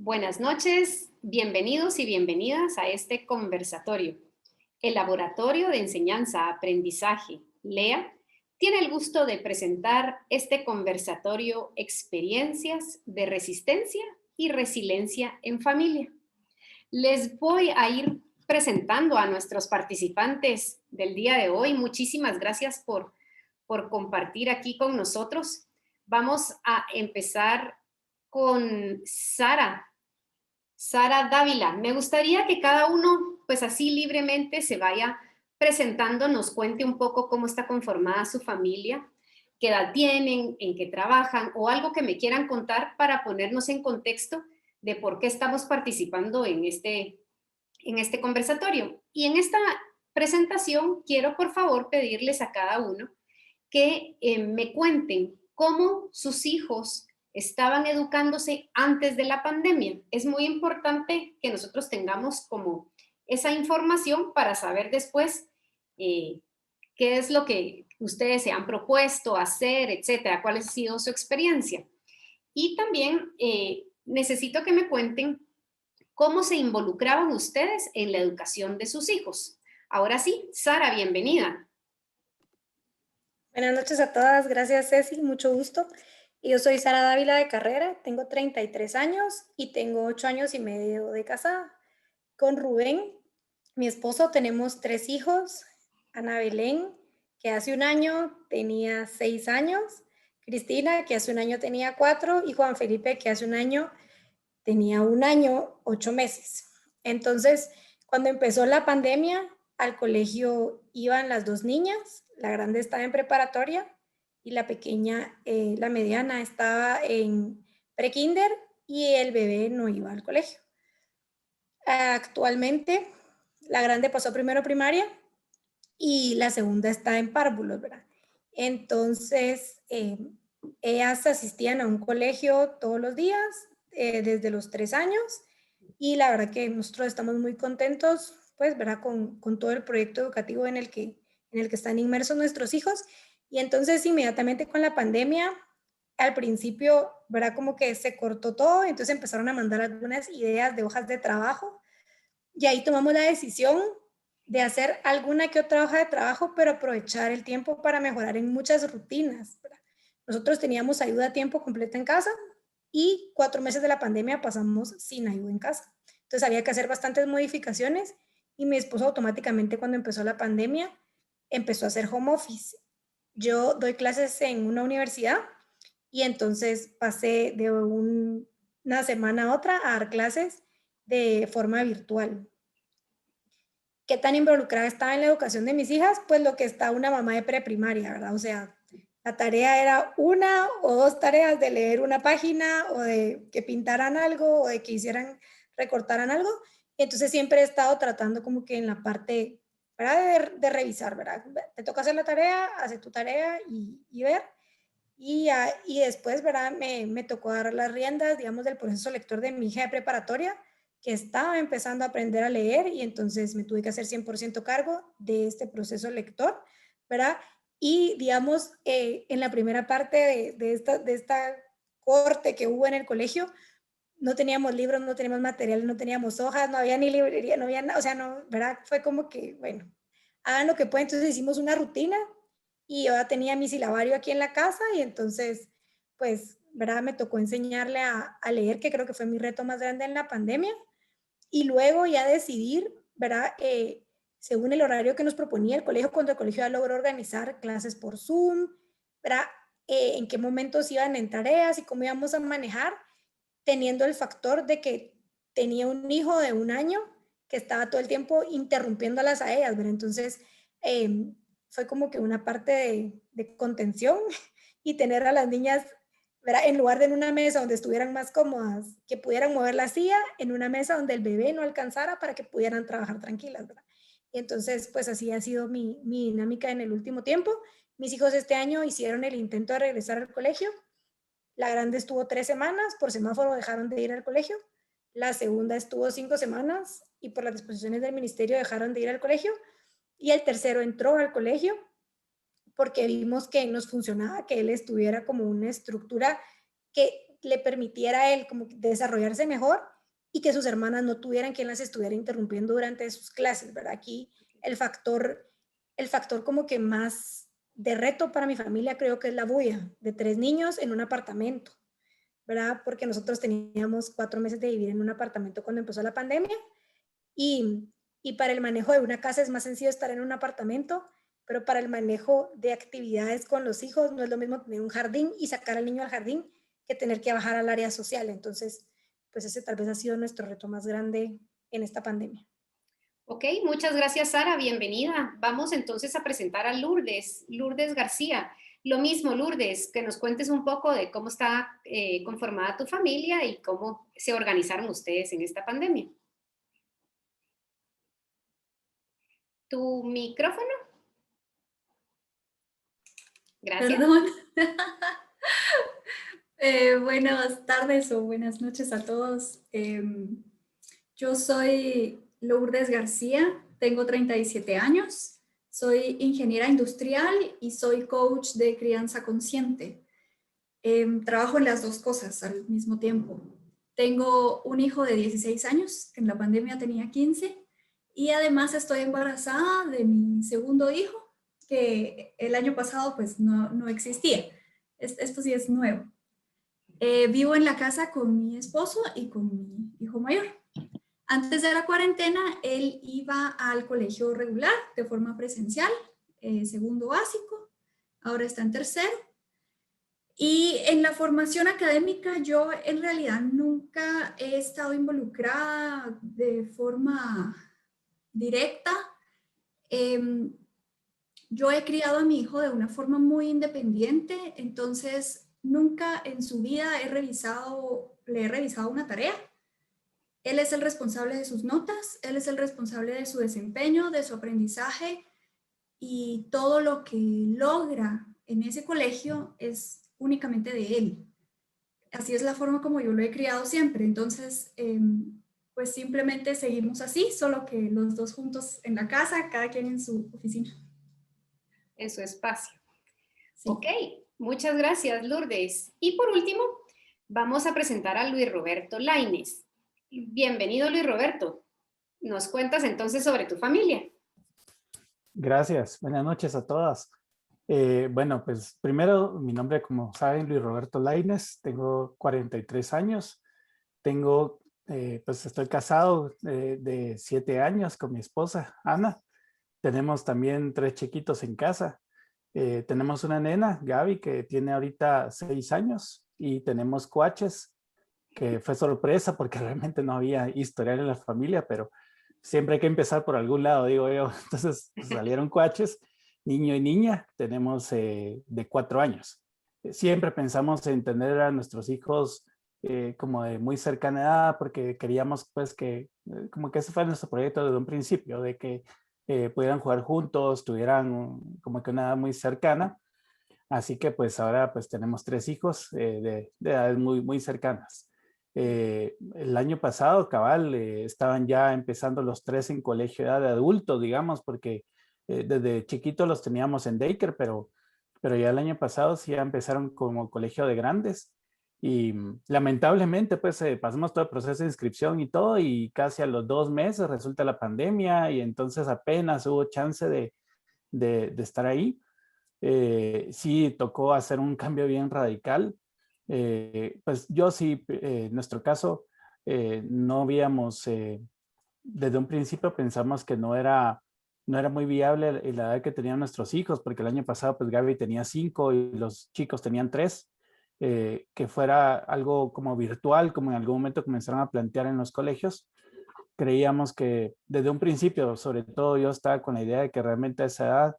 Buenas noches, bienvenidos y bienvenidas a este conversatorio. El Laboratorio de Enseñanza-Aprendizaje, LEA, tiene el gusto de presentar este conversatorio Experiencias de Resistencia y Resiliencia en Familia. Les voy a ir presentando a nuestros participantes del día de hoy. Muchísimas gracias por compartir aquí con nosotros. Vamos a empezar con Sara Dávila. Me gustaría que cada uno, pues así libremente, se vaya presentando, nos cuente un poco cómo está conformada su familia, qué edad tienen, en qué trabajan o algo que me quieran contar para ponernos en contexto de por qué estamos participando en este conversatorio. Y en esta presentación quiero por favor pedirles a cada uno que me cuenten cómo sus hijos estaban educándose antes de la pandemia. Es muy importante que nosotros tengamos como esa información para saber después qué es lo que ustedes se han propuesto hacer, etcétera, cuál ha sido su experiencia. Y también necesito que me cuenten cómo se involucraban ustedes en la educación de sus hijos. Ahora sí, Sara, bienvenida. Buenas noches a todas, gracias Ceci, mucho gusto. Yo soy Sara Dávila de carrera, tengo 33 años y tengo 8 años y medio de casada. Con Rubén, mi esposo, tenemos 3 hijos, Ana Belén, que hace un año tenía 6 años, Cristina, que hace un año tenía 4, y Juan Felipe, que hace un año tenía 1 año, 8 meses. Entonces, cuando empezó la pandemia, al colegio iban las 2 niñas, la grande estaba en preparatoria y la pequeña, la mediana, estaba en prekinder y el bebé no iba al colegio. Actualmente, la grande pasó primero primaria y la segunda está en párvulos, ¿verdad? Entonces, ellas asistían a un colegio todos los días, desde los 3 años, y la verdad que nosotros estamos muy contentos, pues, ¿verdad? Con todo el proyecto educativo en el que están inmersos nuestros hijos. Y entonces, inmediatamente con la pandemia, al principio, ¿verdad? Como que se cortó todo, entonces empezaron a mandar algunas ideas de hojas de trabajo, y ahí tomamos la decisión de hacer alguna que otra hoja de trabajo, pero aprovechar el tiempo para mejorar en muchas rutinas, ¿verdad? Nosotros teníamos ayuda a tiempo completo en casa y 4 meses de la pandemia pasamos sin ayuda en casa. Entonces había que hacer bastantes modificaciones y mi esposo automáticamente cuando empezó la pandemia empezó a hacer home office. Yo doy clases en una universidad y entonces pasé de una semana a otra a dar clases de forma virtual. ¿Qué tan involucrada estaba en la educación de mis hijas? Pues lo que está una mamá de preprimaria, ¿verdad? O sea, la tarea era 1 o 2 tareas de leer una página o de que pintaran algo o de que hicieran, recortaran algo. Y entonces siempre he estado tratando como que en la parte, ¿verdad? De revisar, ¿verdad? Te toca hacer la tarea, hace tu tarea y ver. Y después, ¿verdad? Me tocó dar las riendas, digamos, del proceso lector de mi hija de preparatoria, que estaba empezando a aprender a leer y entonces me tuve que hacer 100% cargo de este proceso lector, ¿verdad? Y, digamos, en la primera parte de esta corte que hubo en el colegio, no teníamos libros, no teníamos materiales, no teníamos hojas, no había ni librería, no había nada, o sea, no, ¿verdad? Fue como que, bueno, hagan lo que pueden. Entonces hicimos una rutina y yo ya tenía mi silabario aquí en la casa y entonces, pues, ¿verdad? Me tocó enseñarle a leer, que creo que fue mi reto más grande en la pandemia, y luego ya decidir, ¿verdad? Según el horario que nos proponía el colegio, cuando el colegio ya logró organizar clases por Zoom, ¿verdad? En qué momentos iban en tareas y cómo íbamos a manejar, teniendo el factor de que tenía un hijo de 1 año que estaba todo el tiempo interrumpiéndolas a ellas, ¿verdad? Entonces, fue como que una parte de contención y tener a las niñas, ¿verdad? En lugar de en una mesa donde estuvieran más cómodas, que pudieran mover la silla, en una mesa donde el bebé no alcanzara para que pudieran trabajar tranquilas, ¿verdad? Y entonces, pues así ha sido mi dinámica en el último tiempo. Mis hijos este año hicieron el intento de regresar al colegio. La grande estuvo 3 semanas, por semáforo dejaron de ir al colegio. La segunda estuvo 5 semanas y por las disposiciones del ministerio dejaron de ir al colegio. Y el tercero entró al colegio porque vimos que nos funcionaba, que él estuviera como una estructura que le permitiera a él como desarrollarse mejor y que sus hermanas no tuvieran quien las estuviera interrumpiendo durante sus clases, ¿verdad? Aquí el factor como que más de reto para mi familia creo que es la bulla de 3 niños en un apartamento, ¿verdad? Porque nosotros teníamos 4 meses de vivir en un apartamento cuando empezó la pandemia y, y para el manejo de una casa es más sencillo estar en un apartamento, pero para el manejo de actividades con los hijos no es lo mismo tener un jardín y sacar al niño al jardín que tener que bajar al área social. Entonces, pues ese tal vez ha sido nuestro reto más grande en esta pandemia. Ok, muchas gracias, Sara. Bienvenida. Vamos entonces a presentar a Lourdes, Lourdes García. Lo mismo, Lourdes, que nos cuentes un poco de cómo está conformada tu familia y cómo se organizaron ustedes en esta pandemia. ¿Tu micrófono? Gracias. Perdón. Buenas tardes o buenas noches a todos. Yo soy Lourdes García, tengo 37 años, soy ingeniera industrial y soy coach de crianza consciente. Trabajo en las dos cosas al mismo tiempo. Tengo un hijo de 16 años, que en la pandemia tenía 15, y además estoy embarazada de mi segundo hijo, que el año pasado pues no existía. Esto sí es nuevo. Vivo en la casa con mi esposo y con mi hijo mayor. Antes de la cuarentena, él iba al colegio regular de forma presencial, segundo básico, ahora está en tercero. Y en la formación académica yo en realidad nunca he estado involucrada de forma directa. Yo he criado a mi hijo de una forma muy independiente, entonces nunca en su vida le he revisado una tarea. Él es el responsable de sus notas, él es el responsable de su desempeño, de su aprendizaje, y todo lo que logra en ese colegio es únicamente de él. Así es la forma como yo lo he criado siempre. Entonces, pues simplemente seguimos así, solo que los dos juntos en la casa, cada quien en su oficina. En su espacio. Sí. Ok, muchas gracias, Lourdes. Y por último, vamos a presentar a Luis Roberto Lainez. Bienvenido, Luis Roberto. ¿Nos cuentas entonces sobre tu familia? Gracias. Buenas noches a todas. Bueno, pues primero, mi nombre, como saben, Luis Roberto Lainez. Tengo 43 años. Pues estoy casado de 7 años con mi esposa, Ana. Tenemos también 3 chiquitos en casa. Tenemos una nena, Gaby, que tiene ahorita 6 años. Y tenemos cuaches, que fue sorpresa porque realmente no había historial en la familia, pero siempre hay que empezar por algún lado, digo yo. Entonces salieron cuaches, niño y niña. Tenemos de 4 años. Siempre pensamos en tener a nuestros hijos como de muy cercana edad, porque queríamos pues que, como que ese fue nuestro proyecto desde un principio, de que pudieran jugar juntos, tuvieran como que una edad muy cercana. Así que pues ahora pues tenemos 3 hijos de edades muy cercanas. El año pasado, cabal, estaban ya empezando los 3 en colegio de edad de adultos, digamos, porque desde chiquitos los teníamos en daycare, pero ya el año pasado sí ya empezaron como colegio de grandes. Y lamentablemente pues pasamos todo el proceso de inscripción y todo, y casi a los 2 meses resulta la pandemia, y entonces apenas hubo chance de estar ahí. Sí tocó hacer un cambio bien radical. Pues yo sí, en nuestro caso, no habíamos, desde un principio pensamos que no era muy viable la edad que tenían nuestros hijos, porque el año pasado pues Gaby tenía 5 y los chicos tenían 3, que fuera algo como virtual, como en algún momento comenzaron a plantear en los colegios. Creíamos que desde un principio, sobre todo yo estaba con la idea de que realmente a esa edad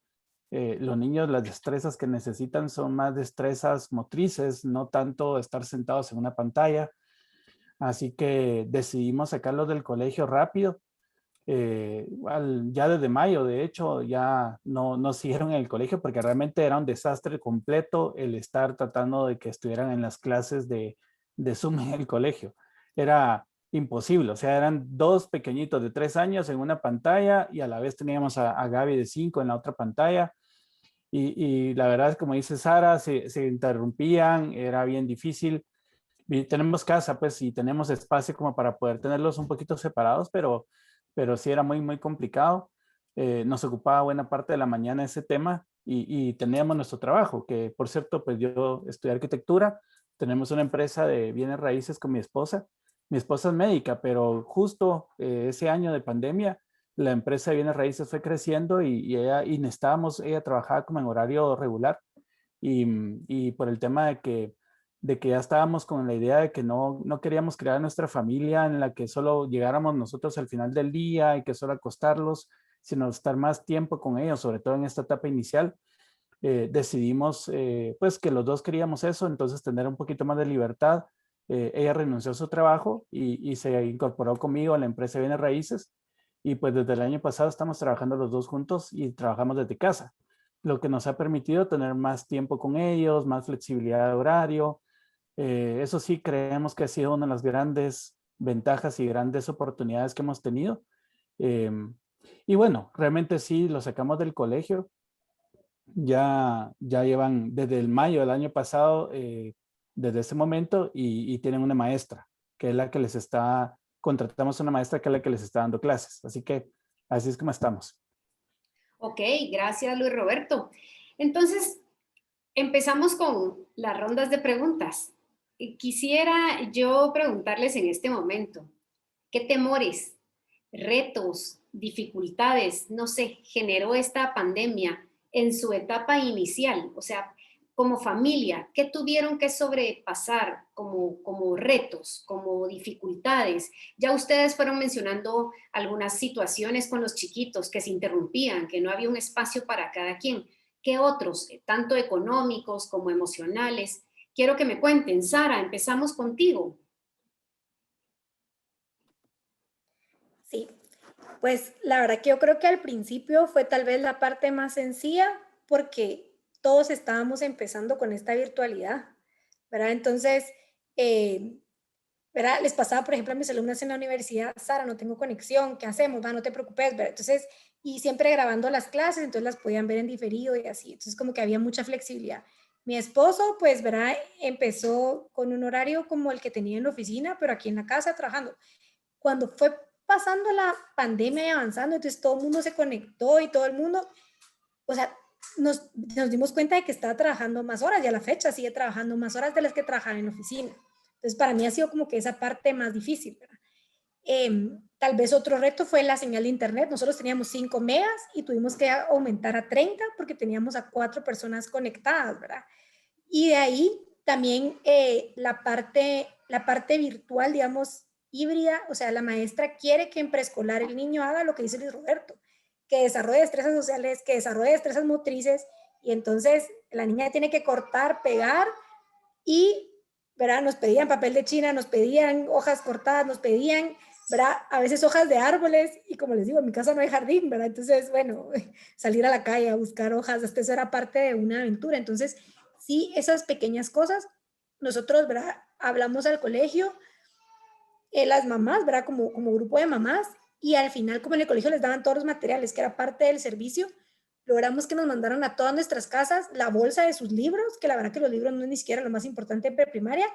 los niños, las destrezas que necesitan son más destrezas motrices, no tanto estar sentados en una pantalla. Así que decidimos sacarlos del colegio rápido. Ya desde mayo, de hecho, ya no siguieron en el colegio porque realmente era un desastre completo el estar tratando de que estuvieran en las clases de Zoom en el colegio. Era imposible, o sea, eran 2 pequeñitos de 3 años en una pantalla, y a la vez teníamos a Gaby de 5 en la otra pantalla. Y la verdad es, como dice Sara, se interrumpían, era bien difícil. tenemos casa, pues, y tenemos espacio como para poder tenerlos un poquito separados, pero sí era muy, muy complicado. Nos ocupaba buena parte de la mañana ese tema y teníamos nuestro trabajo, que por cierto, pues yo estudié arquitectura, tenemos una empresa de bienes raíces con mi esposa. Mi esposa es médica, pero justo ese año de pandemia, la empresa de bienes raíces fue creciendo y necesitábamos, ella trabajaba como en horario regular y por el tema de que ya estábamos con la idea de que no queríamos crear nuestra familia en la que solo llegáramos nosotros al final del día y que solo acostarlos, sino estar más tiempo con ellos, sobre todo en esta etapa inicial. Decidimos pues que los dos queríamos eso, entonces tener un poquito más de libertad. Ella renunció a su trabajo y se incorporó conmigo a la empresa de bienes raíces y pues desde el año pasado estamos trabajando los dos juntos y trabajamos desde casa, lo que nos ha permitido tener más tiempo con ellos, más flexibilidad de horario. Eso sí, creemos que ha sido una de las grandes ventajas y grandes oportunidades que hemos tenido. Y bueno, realmente sí, lo sacamos del colegio. Ya llevan desde el mayo del año pasado, desde ese momento, y tienen una maestra, que es la que les está, contratamos una maestra que es la que les está dando clases. Así que así es como estamos. Ok, gracias Luis Roberto. Entonces, empezamos con las rondas de preguntas. Quisiera yo preguntarles en este momento, ¿qué temores, retos, dificultades, no sé, generó esta pandemia en su etapa inicial? O sea, como familia, ¿qué tuvieron que sobrepasar como retos, como dificultades? Ya ustedes fueron mencionando algunas situaciones con los chiquitos que se interrumpían, que no había un espacio para cada quien. ¿Qué otros, tanto económicos como emocionales? Quiero que me cuenten. Sara, empezamos contigo. Sí, pues la verdad que yo creo que al principio fue tal vez la parte más sencilla porque todos estábamos empezando con esta virtualidad, ¿verdad? Entonces, eh, ¿verdad? Les pasaba, por ejemplo, a mis alumnas en la universidad: Sara, no tengo conexión, ¿qué hacemos? Va, no te preocupes, ¿verdad? Entonces, y siempre grabando las clases, entonces las podían ver en diferido y así. Entonces, como que había mucha flexibilidad. Mi esposo, pues, ¿verdad? Empezó con un horario como el que tenía en la oficina, pero aquí en la casa trabajando. Cuando fue pasando la pandemia y avanzando, entonces todo el mundo se conectó y todo el mundo, o sea, nos dimos cuenta de que estaba trabajando más horas y a la fecha sigue trabajando más horas de las que trabajaba en la oficina. Entonces, para mí ha sido como que esa parte más difícil, ¿verdad? Tal vez otro reto fue la señal de internet. Nosotros teníamos 5 megas y tuvimos que aumentar a 30 porque teníamos a 4 personas conectadas, ¿verdad? Y de ahí también la parte virtual, digamos, híbrida, o sea, la maestra quiere que en preescolar el niño haga lo que dice Luis Roberto, que desarrolle destrezas sociales, que desarrolle destrezas motrices, y entonces la niña tiene que cortar, pegar y, ¿verdad? Nos pedían papel de China, nos pedían hojas cortadas, nos pedían, ¿verdad? A veces hojas de árboles, y como les digo, en mi casa no hay jardín, ¿verdad? Entonces, bueno, salir a la calle a buscar hojas, hasta eso era parte de una aventura. Entonces, sí, esas pequeñas cosas, nosotros, ¿verdad? Hablamos al colegio, las mamás, ¿verdad? Como grupo de mamás, y al final, como en el colegio les daban todos los materiales, que era parte del servicio, logramos que nos mandaran a todas nuestras casas la bolsa de sus libros, que la verdad que los libros no es ni siquiera lo más importante en preprimaria,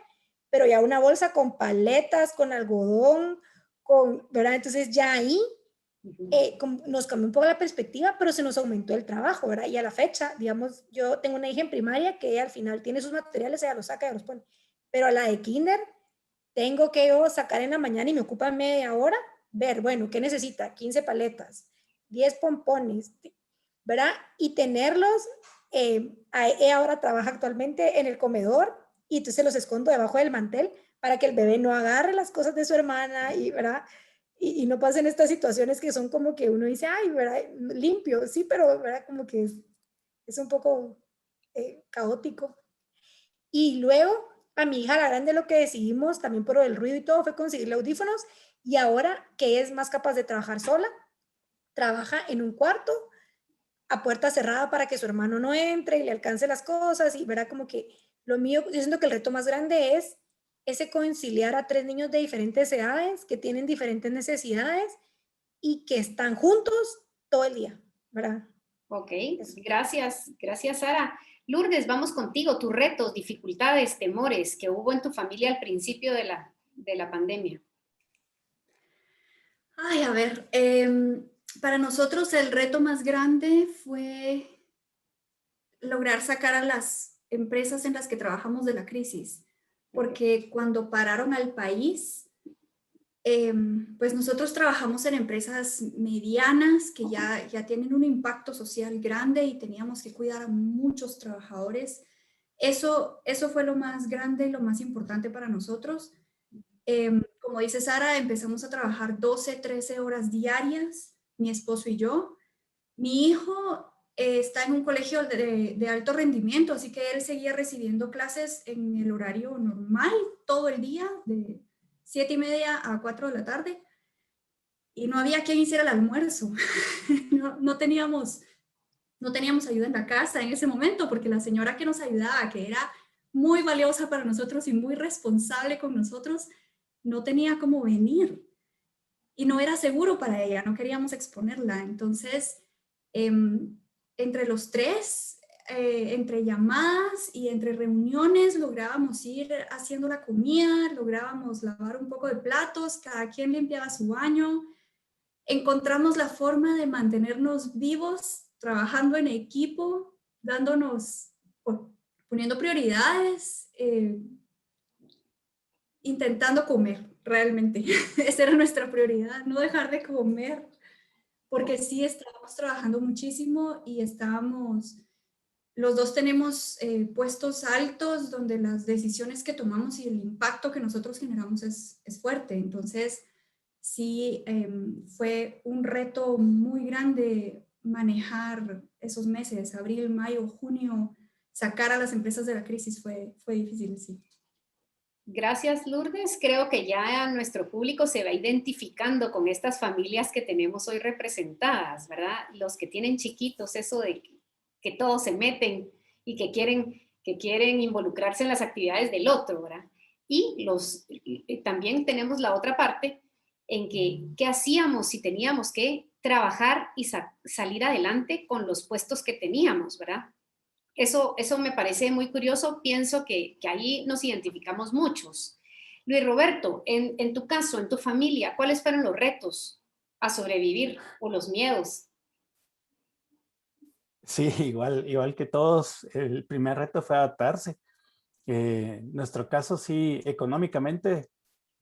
pero ya una bolsa con paletas, con algodón, ¿verdad? Entonces ya ahí nos cambió un poco la perspectiva, pero se nos aumentó el trabajo, ¿verdad? Y a la fecha, digamos, yo tengo una hija en primaria que ella al final tiene sus materiales, ella los saca y los pone, pero a la de kinder tengo que yo sacar en la mañana y me ocupa media hora ver, bueno, ¿qué necesita? 15 paletas, 10 pompones, ¿verdad? Y tenerlos, ella ahora trabaja actualmente en el comedor y entonces los escondo debajo del mantel para que el bebé no agarre las cosas de su hermana y, ¿verdad? Y no pasen estas situaciones que son como que uno dice, ay, ¿verdad? Limpio, sí, pero, ¿verdad? Como que es un poco caótico. Y luego a mi hija la grande lo que decidimos también por el ruido y todo fue conseguirle audífonos, y ahora que es más capaz de trabajar sola, trabaja en un cuarto a puerta cerrada para que su hermano no entre y le alcance las cosas, y verá como que lo mío, yo siento que el reto más grande es ese conciliar a 3 niños de diferentes edades que tienen diferentes necesidades y que están juntos todo el día, ¿verdad? Ok, Eso. gracias, gracias Sara. Lourdes, vamos contigo, tus retos, dificultades, temores que hubo en tu familia al principio de la pandemia. Ay, a ver, para nosotros el reto más grande fue lograr sacar a las empresas en las que trabajamos de la crisis, porque cuando pararon al país, pues nosotros trabajamos en empresas medianas que ya tienen un impacto social grande y teníamos que cuidar a muchos trabajadores. Eso fue lo más grande y lo más importante para nosotros. Como dice Sara, empezamos a trabajar 12, 13 horas diarias, mi esposo y yo. Mi hijo está en un colegio de alto rendimiento, así que él seguía recibiendo clases en el horario normal todo el día, de 7:30 a 4 de la tarde, y no había quien hiciera el almuerzo. no teníamos ayuda en la casa en ese momento, porque la señora que nos ayudaba, que era muy valiosa para nosotros y muy responsable con nosotros, no tenía cómo venir. Y no era seguro para ella, no queríamos exponerla. Entonces, entre los tres, entre llamadas y entre reuniones, lográbamos ir haciendo la comida, lográbamos lavar un poco de platos, cada quien limpiaba su baño. Encontramos la forma de mantenernos vivos, trabajando en equipo, poniendo prioridades, intentando comer, realmente. Esa era nuestra prioridad, no dejar de comer, porque sí estábamos trabajando muchísimo y los dos tenemos puestos altos donde las decisiones que tomamos y el impacto que nosotros generamos es fuerte. Entonces, sí, fue un reto muy grande manejar esos meses, abril, mayo, junio, sacar a las empresas de la crisis fue difícil, sí. Gracias, Lourdes. Creo que ya nuestro público se va identificando con estas familias que tenemos hoy representadas, ¿verdad? Los que tienen chiquitos, eso de que todos se meten y que quieren involucrarse en las actividades del otro, ¿verdad? Y también tenemos la otra parte en que qué hacíamos si teníamos que trabajar y salir adelante con los puestos que teníamos, ¿verdad? Eso me parece muy curioso, pienso que ahí nos identificamos muchos. Luis Roberto, en tu caso, en tu familia, ¿cuáles fueron los retos a sobrevivir o los miedos? Sí, igual que todos, el primer reto fue adaptarse. En nuestro caso, sí, económicamente,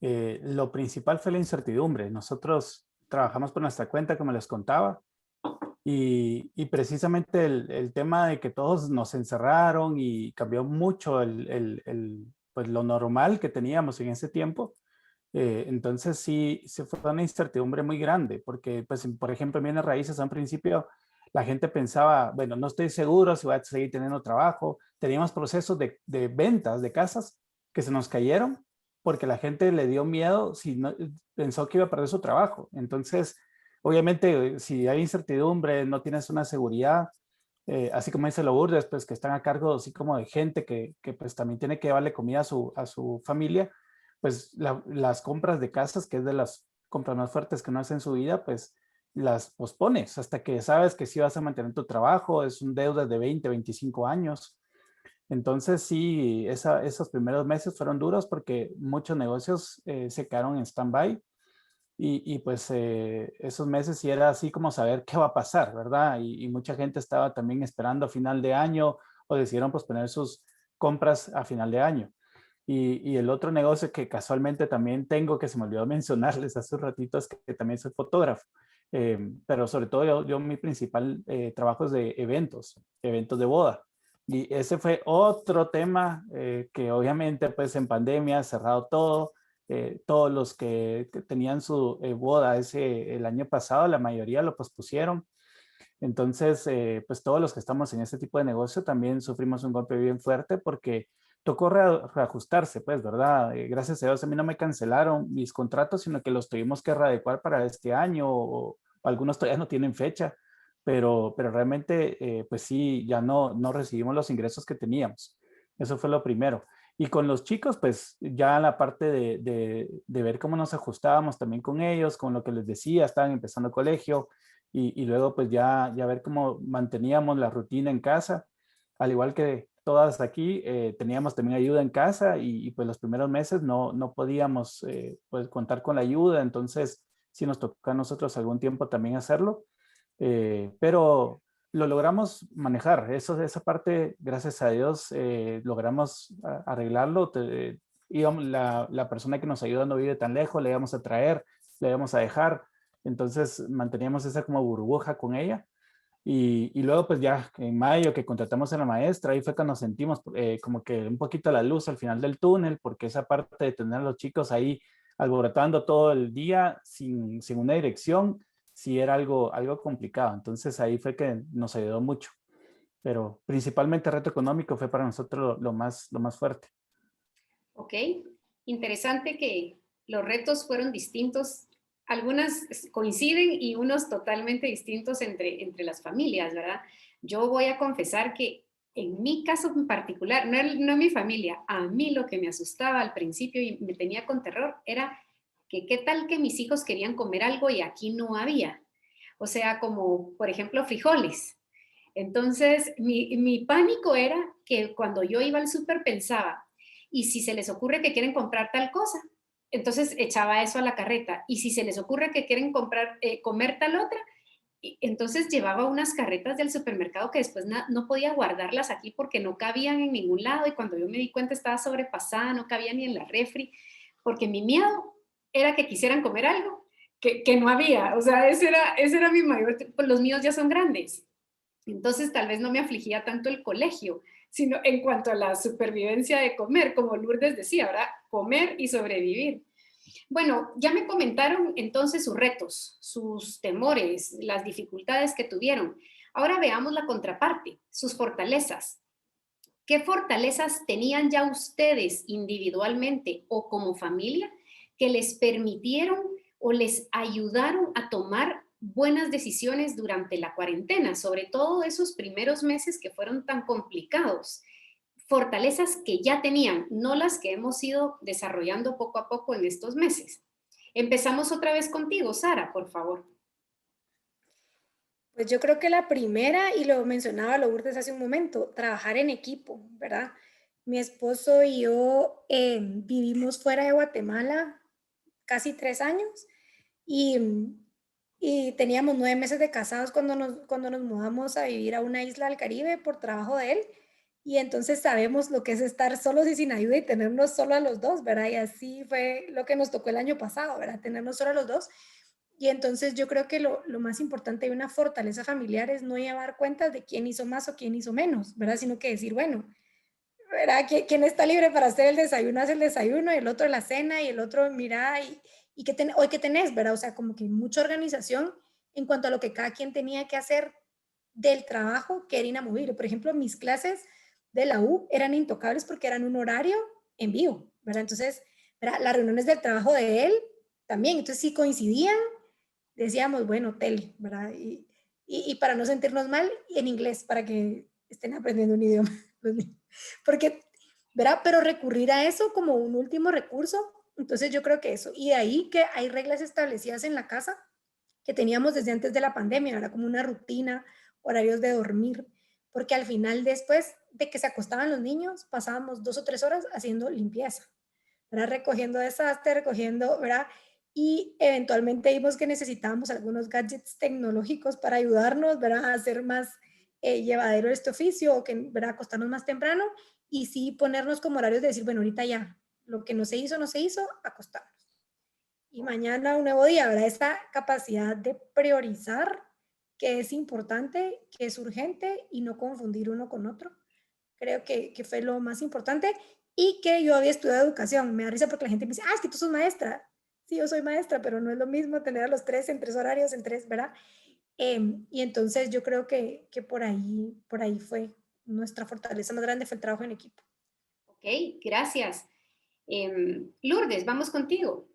lo principal fue la incertidumbre. Nosotros trabajamos por nuestra cuenta, como les contaba, y precisamente el tema de que todos nos encerraron y cambió mucho pues lo normal que teníamos en ese tiempo. Entonces sí, se fue una incertidumbre muy grande, porque pues, por ejemplo, en bienes raíces a un principio la gente pensaba, bueno, no estoy seguro si voy a seguir teniendo trabajo. Teníamos procesos de ventas de casas que se nos cayeron porque la gente le dio miedo, si no, pensó que iba a perder su trabajo. Entonces, obviamente, si hay incertidumbre, no tienes una seguridad, así como dice Lourdes, pues que están a cargo así como de gente que pues también tiene que darle comida a su familia, pues las compras de casas, que es de las compras más fuertes que uno hace en su vida, pues las pospones hasta que sabes que sí vas a mantener tu trabajo, es un deuda de 20, 25 años. Entonces sí, esos primeros meses fueron duros porque muchos negocios se quedaron en stand-by y pues esos meses sí era así como saber qué va a pasar, ¿verdad? Y mucha gente estaba también esperando a final de año o decidieron posponer sus compras a final de año. Y el otro negocio que casualmente también tengo, que se me olvidó mencionarles hace un ratito, es que también soy fotógrafo. Pero sobre todo yo mi principal trabajo es de eventos de boda. Y ese fue otro tema que obviamente pues en pandemia cerrado todo. Todos los que tenían su boda el año pasado, la mayoría lo pospusieron. Entonces, pues todos los que estamos en este tipo de negocio también sufrimos un golpe bien fuerte porque tocó reajustarse, pues, ¿verdad? Gracias a Dios a mí no me cancelaron mis contratos, sino que los tuvimos que readecuar para este año o algunos todavía no tienen fecha, pero realmente, pues sí, ya no recibimos los ingresos que teníamos. Eso fue lo primero. Y con los chicos, pues ya la parte de ver cómo nos ajustábamos también con ellos, con lo que les decía, estaban empezando colegio y luego pues ya ver cómo manteníamos la rutina en casa. al igual que todas aquí, teníamos también ayuda en casa y pues los primeros meses no podíamos pues contar con la ayuda, entonces sí nos tocó a nosotros algún tiempo también hacerlo, pero lo logramos manejar. Esa parte, gracias a Dios, logramos arreglarlo. La persona que nos ayuda no vive tan lejos, le íbamos a traer, le íbamos a dejar. Entonces manteníamos esa como burbuja con ella. Y luego pues ya en mayo que contratamos a la maestra, ahí fue cuando nos sentimos como que un poquito la luz al final del túnel, porque esa parte de tener a los chicos ahí alborotando todo el día sin una dirección, sí era algo complicado. Entonces ahí fue que nos ayudó mucho. Pero principalmente el reto económico fue para nosotros lo más fuerte. Ok, interesante que los retos fueron distintos. Algunas coinciden y unos totalmente distintos entre las familias, ¿verdad? Yo voy a confesar que en mi caso en particular, no en mi familia, a mí lo que me asustaba al principio y me tenía con terror era que qué tal que mis hijos querían comer algo y aquí no había. O sea, como por ejemplo frijoles. Entonces, mi pánico era que cuando yo iba al súper pensaba, ¿y si se les ocurre que quieren comprar tal cosa? Entonces echaba eso a la carreta. ¿Y si se les ocurre que quieren comer tal otra? Y entonces llevaba unas carretas del supermercado que después no podía guardarlas aquí porque no cabían en ningún lado y cuando yo me di cuenta estaba sobrepasada, no cabía ni en la refri, porque mi miedo era que quisieran comer algo que no había. O sea, ese era mi mayor, pues los míos ya son grandes. Entonces tal vez no me afligía tanto el colegio, sino en cuanto a la supervivencia de comer, como Lourdes decía, ¿verdad? Comer y sobrevivir. Bueno, ya me comentaron entonces sus retos, sus temores, las dificultades que tuvieron. Ahora veamos la contraparte, sus fortalezas. ¿Qué fortalezas tenían ya ustedes individualmente o como familia que les permitieron o les ayudaron a tomar buenas decisiones durante la cuarentena, sobre todo esos primeros meses que fueron tan complicados? Fortalezas que ya tenían, no las que hemos ido desarrollando poco a poco en estos meses. Empezamos otra vez contigo, Sara, por favor. Pues yo creo que la primera, y lo mencionaba Lourdes hace un momento, trabajar en equipo, ¿verdad? Mi esposo y yo vivimos fuera de Guatemala casi 3 años y, y teníamos 9 meses de casados cuando nos mudamos a vivir a una isla del Caribe por trabajo de él. Y entonces sabemos lo que es estar solos y sin ayuda y tenernos solo a los dos, ¿verdad? Y así fue lo que nos tocó el año pasado, ¿verdad? Tenernos solo a los dos. Y entonces yo creo que lo más importante de una fortaleza familiar es no llevar cuentas de quién hizo más o quién hizo menos, ¿verdad? Sino que decir, bueno, ¿verdad? ¿Quién está libre para hacer el desayuno? Hace el desayuno y el otro la cena y el otro mira hoy qué tenés, ¿verdad? O sea, como que mucha organización en cuanto a lo que cada quien tenía que hacer del trabajo que era inamovible. Por ejemplo, mis clases de la U eran intocables porque eran un horario en vivo, ¿verdad? Entonces, ¿verdad? Las reuniones del trabajo de él también, entonces si coincidían, decíamos, bueno, tele, ¿verdad? Y para no sentirnos mal, en inglés, para que estén aprendiendo un idioma. Porque, ¿verdad? Pero recurrir a eso como un último recurso, entonces yo creo que eso. Y de ahí que hay reglas establecidas en la casa que teníamos desde antes de la pandemia, ¿verdad? Como una rutina, horarios de dormir, porque al final después de que se acostaban los niños, pasábamos 2 o 3 horas haciendo limpieza, ¿verdad? Recogiendo desastre, recogiendo, ¿verdad? Y eventualmente vimos que necesitábamos algunos gadgets tecnológicos para ayudarnos, ¿verdad? A hacer más llevadero este oficio o que, ¿verdad? Acostarnos más temprano y sí ponernos como horarios de decir, bueno, ahorita ya, lo que no se hizo, acostarnos. Y mañana un nuevo día, ¿verdad? Esta capacidad de priorizar que es importante, que es urgente y no confundir uno con otro. Creo que fue lo más importante y que yo había estudiado educación. Me da risa porque la gente me dice, es que tú sos maestra. Sí, yo soy maestra, pero no es lo mismo tener a los tres en 3 horarios, en 3, ¿verdad? Y entonces yo creo que por ahí fue nuestra fortaleza más grande, fue el trabajo en equipo. Ok, gracias. Lourdes, vamos contigo.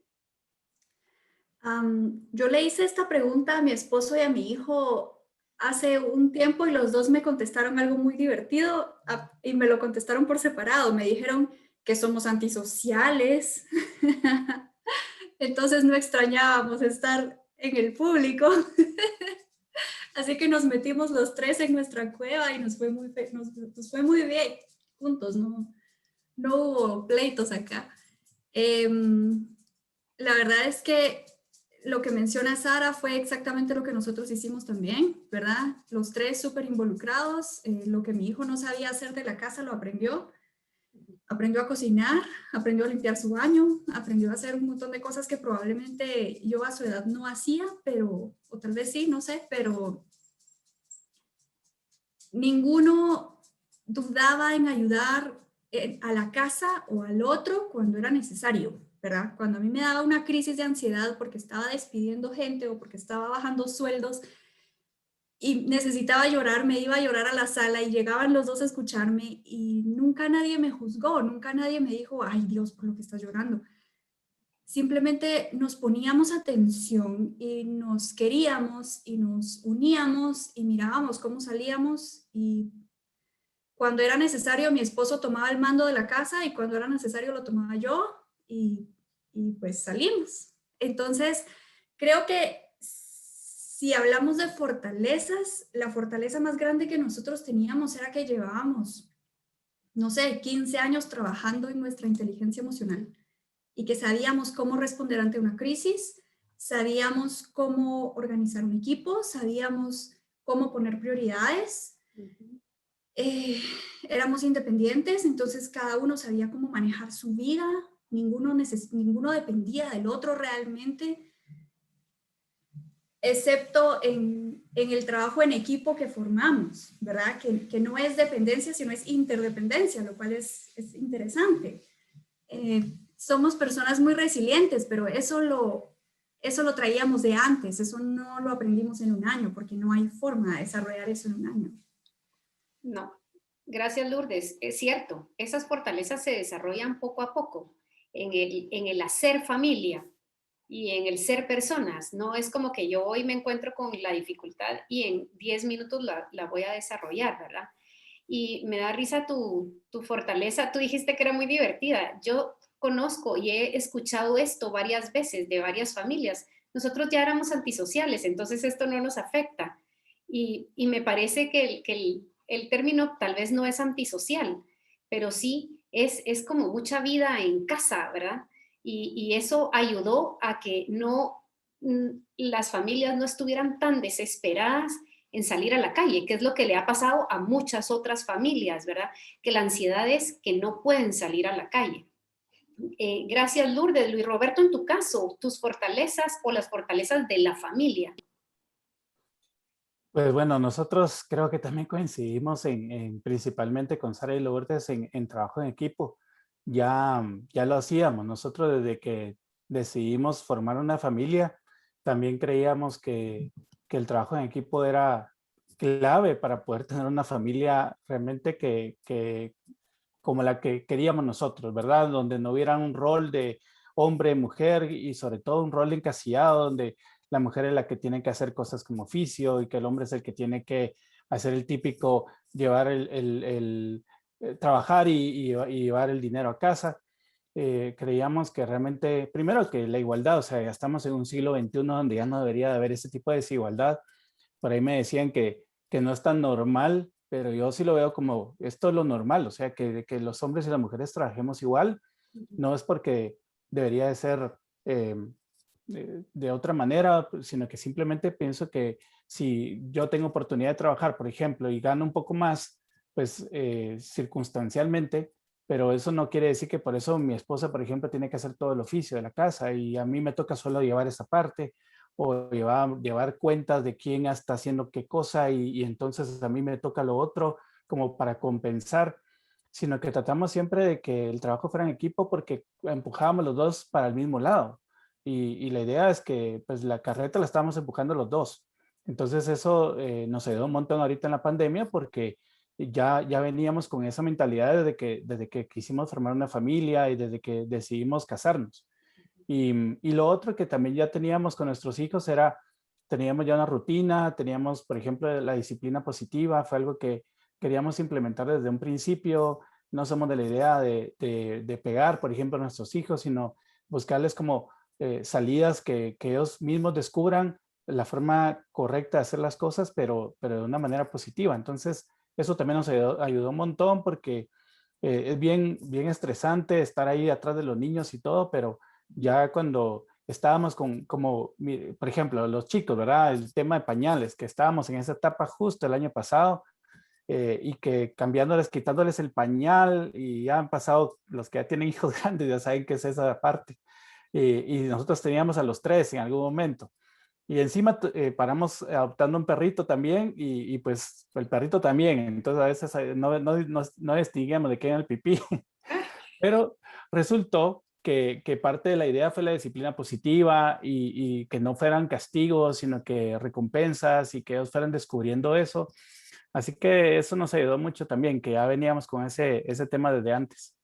Yo le hice esta pregunta a mi esposo y a mi hijo hace un tiempo y los dos me contestaron algo muy divertido y me lo contestaron por separado. Me dijeron que somos antisociales, entonces no extrañábamos estar en el público, Así que nos metimos los tres en nuestra cueva y nos fue nos fue muy bien juntos, no hubo pleitos acá. La verdad es que lo que menciona Sara fue exactamente lo que nosotros hicimos también, ¿verdad? Los tres súper involucrados, lo que mi hijo no sabía hacer de la casa lo aprendió. Aprendió a cocinar, aprendió a limpiar su baño, aprendió a hacer un montón de cosas que probablemente yo a su edad no hacía, o tal vez sí, no sé, pero ninguno dudaba en ayudar a la casa o al otro cuando era necesario, ¿verdad? Cuando a mí me daba una crisis de ansiedad porque estaba despidiendo gente o porque estaba bajando sueldos y necesitaba llorar, me iba a llorar a la sala y llegaban los dos a escucharme y nunca nadie me juzgó, nunca nadie me dijo, ay Dios, por lo que estás llorando. Simplemente nos poníamos atención y nos queríamos y nos uníamos y mirábamos cómo salíamos y cuando era necesario mi esposo tomaba el mando de la casa y cuando era necesario lo tomaba yo y pues salimos. Entonces, creo que si hablamos de fortalezas, la fortaleza más grande que nosotros teníamos era que llevábamos, no sé, 15 años trabajando en nuestra inteligencia emocional y que sabíamos cómo responder ante una crisis, sabíamos cómo organizar un equipo, sabíamos cómo poner prioridades. Éramos independientes, entonces cada uno sabía cómo manejar su vida, ninguno dependía del otro realmente, excepto en el trabajo en equipo que formamos, ¿verdad? Que no es dependencia, sino es interdependencia, lo cual es interesante. Somos personas muy resilientes, pero eso lo traíamos de antes, eso no lo aprendimos en un año, porque no hay forma de desarrollar eso en un año. No, gracias Lourdes. Es cierto, esas fortalezas se desarrollan poco a poco en el hacer familia y en el ser personas. No es como que yo hoy me encuentro con la dificultad y en 10 minutos la voy a desarrollar, ¿verdad? Y me da risa tu fortaleza. Tú dijiste que era muy divertida. Yo conozco y he escuchado esto varias veces de varias familias. Nosotros ya éramos antisociales, entonces esto no nos afecta. Y me parece que el término tal vez no es antisocial, pero sí es como mucha vida en casa, ¿verdad? Y eso ayudó a que las familias no estuvieran tan desesperadas en salir a la calle, que es lo que le ha pasado a muchas otras familias, ¿verdad? Que la ansiedad es que no pueden salir a la calle. Gracias, Lourdes. Luis Roberto, en tu caso, tus fortalezas o las fortalezas de la familia. Pues bueno, nosotros creo que también coincidimos principalmente con Sara y Lourdes en trabajo en equipo. Ya lo hacíamos. Nosotros desde que decidimos formar una familia, también creíamos que el trabajo en equipo era clave para poder tener una familia realmente como la que queríamos nosotros, ¿verdad? Donde no hubiera un rol de hombre, mujer y sobre todo un rol encasillado donde la mujer es la que tiene que hacer cosas como oficio y que el hombre es el que tiene que hacer el típico llevar trabajar y llevar el dinero a casa. Creíamos que realmente, primero que la igualdad, o sea, ya estamos en un siglo XXI donde ya no debería de haber ese tipo de desigualdad. Por ahí me decían que no es tan normal, pero yo sí lo veo como esto es lo normal, o sea, que los hombres y las mujeres trabajemos igual, no es porque debería de ser de otra manera, sino que simplemente pienso que si yo tengo oportunidad de trabajar, por ejemplo, y gano un poco más, pues circunstancialmente, pero eso no quiere decir que por eso mi esposa, por ejemplo, tiene que hacer todo el oficio de la casa y a mí me toca solo llevar esa parte o llevar cuentas de quién está haciendo qué cosa y entonces a mí me toca lo otro como para compensar, sino que tratamos siempre de que el trabajo fuera en equipo porque empujábamos los dos para el mismo lado. Y la idea es que pues la carreta la estábamos empujando los dos. Entonces eso nos ayudó un montón ahorita en la pandemia porque ya veníamos con esa mentalidad desde que quisimos formar una familia y desde que decidimos casarnos. Y lo otro que también ya teníamos con nuestros hijos teníamos ya una rutina, teníamos, por ejemplo, la disciplina positiva, fue algo que queríamos implementar desde un principio. No somos de la idea de pegar, por ejemplo, a nuestros hijos, sino buscarles como salidas que ellos mismos descubran la forma correcta de hacer las cosas, pero de una manera positiva. Entonces, eso también nos ayudó un montón porque es bien estresante estar ahí atrás de los niños y todo, pero ya cuando estábamos por ejemplo, los chicos, ¿verdad? El tema de pañales, que estábamos en esa etapa justo el año pasado, y que quitándoles el pañal, y ya han pasado, los que ya tienen hijos grandes ya saben qué es esa parte. Y nosotros teníamos a los 3 en algún momento. Y encima paramos adoptando un perrito también y pues el perrito también. Entonces a veces no distinguíamos de qué era el pipí. Pero resultó que parte de la idea fue la disciplina positiva y que no fueran castigos, sino que recompensas y que ellos fueran descubriendo eso. Así que eso nos ayudó mucho también, que ya veníamos con ese tema desde antes.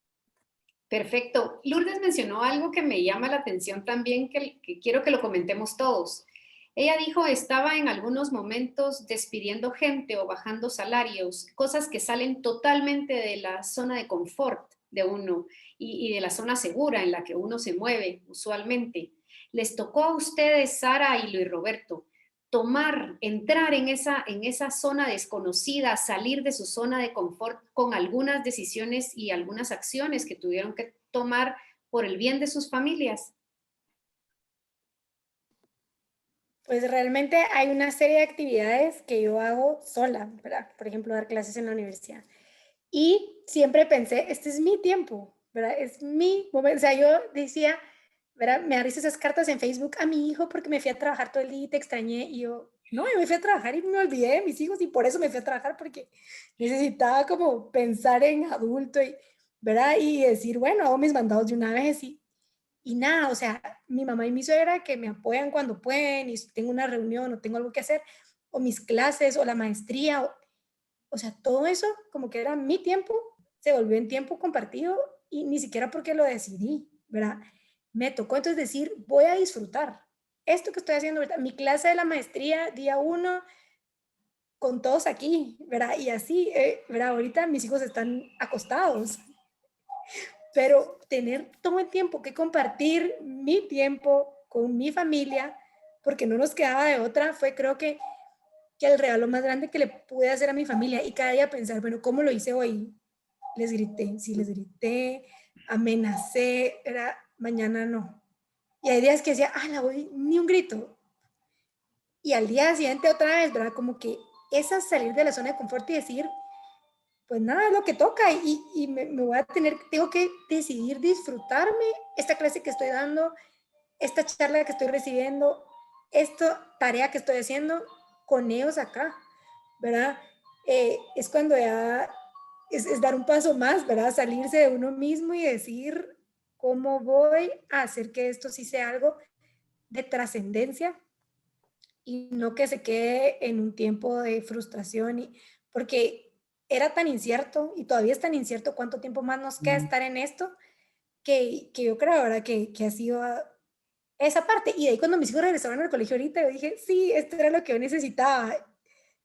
Perfecto. Lourdes mencionó algo que me llama la atención también, que quiero que lo comentemos todos. Ella dijo, estaba en algunos momentos despidiendo gente o bajando salarios, cosas que salen totalmente de la zona de confort de uno y de la zona segura en la que uno se mueve usualmente. Les tocó a ustedes, Sara y Luis Roberto, entrar en esa zona desconocida, salir de su zona de confort con algunas decisiones y algunas acciones que tuvieron que tomar por el bien de sus familias. Pues realmente hay una serie de actividades que yo hago sola, ¿verdad? Por ejemplo, dar clases en la universidad. Y siempre pensé, este es mi tiempo, ¿verdad? Es mi momento. O sea, yo decía, ¿verdad? Me abriste esas cartas en Facebook a mi hijo porque me fui a trabajar todo el día y te extrañé. Y yo, no, yo me fui a trabajar y me olvidé de mis hijos y por eso me fui a trabajar porque necesitaba como pensar en adulto y, ¿verdad? Y decir, bueno, hago mis mandados de una vez y nada, o sea, mi mamá y mi suegra que me apoyan cuando pueden y si tengo una reunión o tengo algo que hacer, o mis clases o la maestría, o sea, todo eso como que era mi tiempo, se volvió en tiempo compartido y ni siquiera porque lo decidí, ¿verdad? Me tocó entonces decir, voy a disfrutar esto que estoy haciendo ahorita, mi clase de la maestría, día 1, con todos aquí, ¿verdad? Y así, ¿verdad? Ahorita mis hijos están acostados, pero tener todo el tiempo que compartir mi tiempo con mi familia, porque no nos quedaba de otra, fue creo que el regalo más grande que le pude hacer a mi familia y cada día pensar, bueno, ¿cómo lo hice hoy? Les grité, sí, les grité, amenacé, era mañana no. Y hay días que decía, hoy ni un grito. Y al día siguiente otra vez, ¿verdad? Como que esa salir de la zona de confort y decir, pues nada, es lo que toca y me voy a tengo que decidir disfrutarme esta clase que estoy dando, esta charla que estoy recibiendo, esta tarea que estoy haciendo con ellos acá, ¿verdad? Es cuando ya es dar un paso más, ¿verdad? Salirse de uno mismo y decir cómo voy a hacer que esto sí sea algo de trascendencia y no que se quede en un tiempo de frustración, porque era tan incierto y todavía es tan incierto cuánto tiempo más nos queda estar en esto, que yo creo ahora que ha sido esa parte. Y de ahí cuando mis hijos regresaron al colegio ahorita, yo dije, sí, esto era lo que yo necesitaba,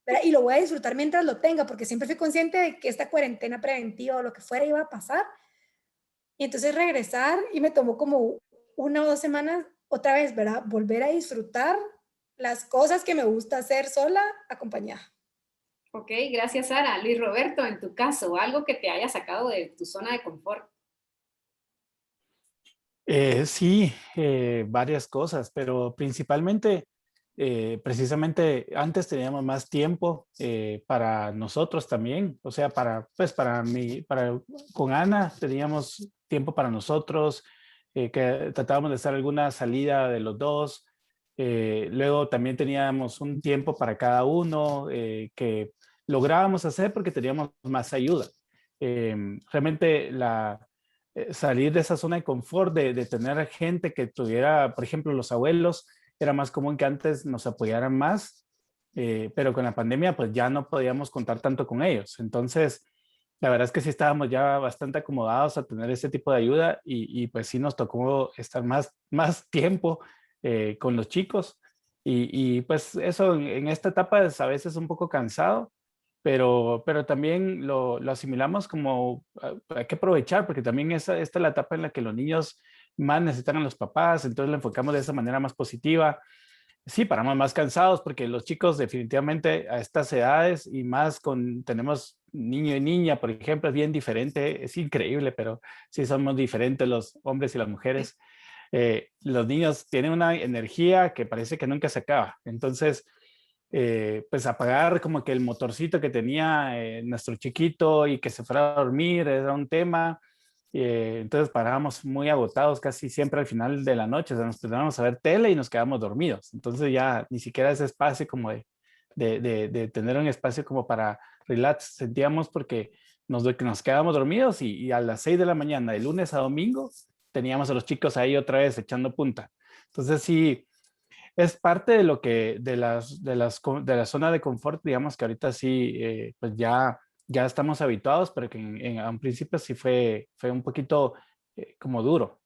¿verdad? Y lo voy a disfrutar mientras lo tenga, porque siempre fui consciente de que esta cuarentena preventiva o lo que fuera iba a pasar. Y entonces regresar y me tomó como 1 o 2 semanas otra vez, ¿verdad? Volver a disfrutar las cosas que me gusta hacer sola, acompañada. Ok, gracias Sara. Luis Roberto, en tu caso, algo que te haya sacado de tu zona de confort. Sí, varias cosas, pero principalmente, precisamente antes teníamos más tiempo para nosotros también, o sea, pues con Ana teníamos tiempo para nosotros, que tratábamos de hacer alguna salida de los dos. Luego también teníamos un tiempo para cada uno que lográbamos hacer porque teníamos más ayuda. Realmente salir de esa zona de confort, de tener gente que tuviera, por ejemplo, los abuelos, era más común que antes nos apoyaran más, pero con la pandemia pues ya no podíamos contar tanto con ellos. Entonces, la verdad es que sí estábamos ya bastante acomodados a tener ese tipo de ayuda y pues sí nos tocó estar más tiempo con los chicos. Pues eso en esta etapa es a veces un poco cansado, pero también lo asimilamos como hay que aprovechar, porque también esta es la etapa en la que los niños más necesitan a los papás, entonces lo enfocamos de esa manera más positiva. Sí, paramos más cansados porque los chicos definitivamente a estas edades y más tenemos niño y niña, por ejemplo, es bien diferente, es increíble, pero sí somos diferentes los hombres y las mujeres. Los niños tienen una energía que parece que nunca se acaba. Entonces, pues apagar como que el motorcito que tenía nuestro chiquito y que se fuera a dormir era un tema. Entonces parábamos muy agotados casi siempre al final de la noche, o sea, nos poníamos a ver tele y nos quedábamos dormidos. Entonces ya ni siquiera ese espacio como de tener un espacio como para relax sentíamos porque nos quedábamos dormidos y a las 6 de la mañana, de lunes a domingo, teníamos a los chicos ahí otra vez echando punta. Entonces sí, es parte de lo que, de la zona de confort, digamos que ahorita sí, pues ya estamos habituados, pero que a un principio sí fue un poquito como duro.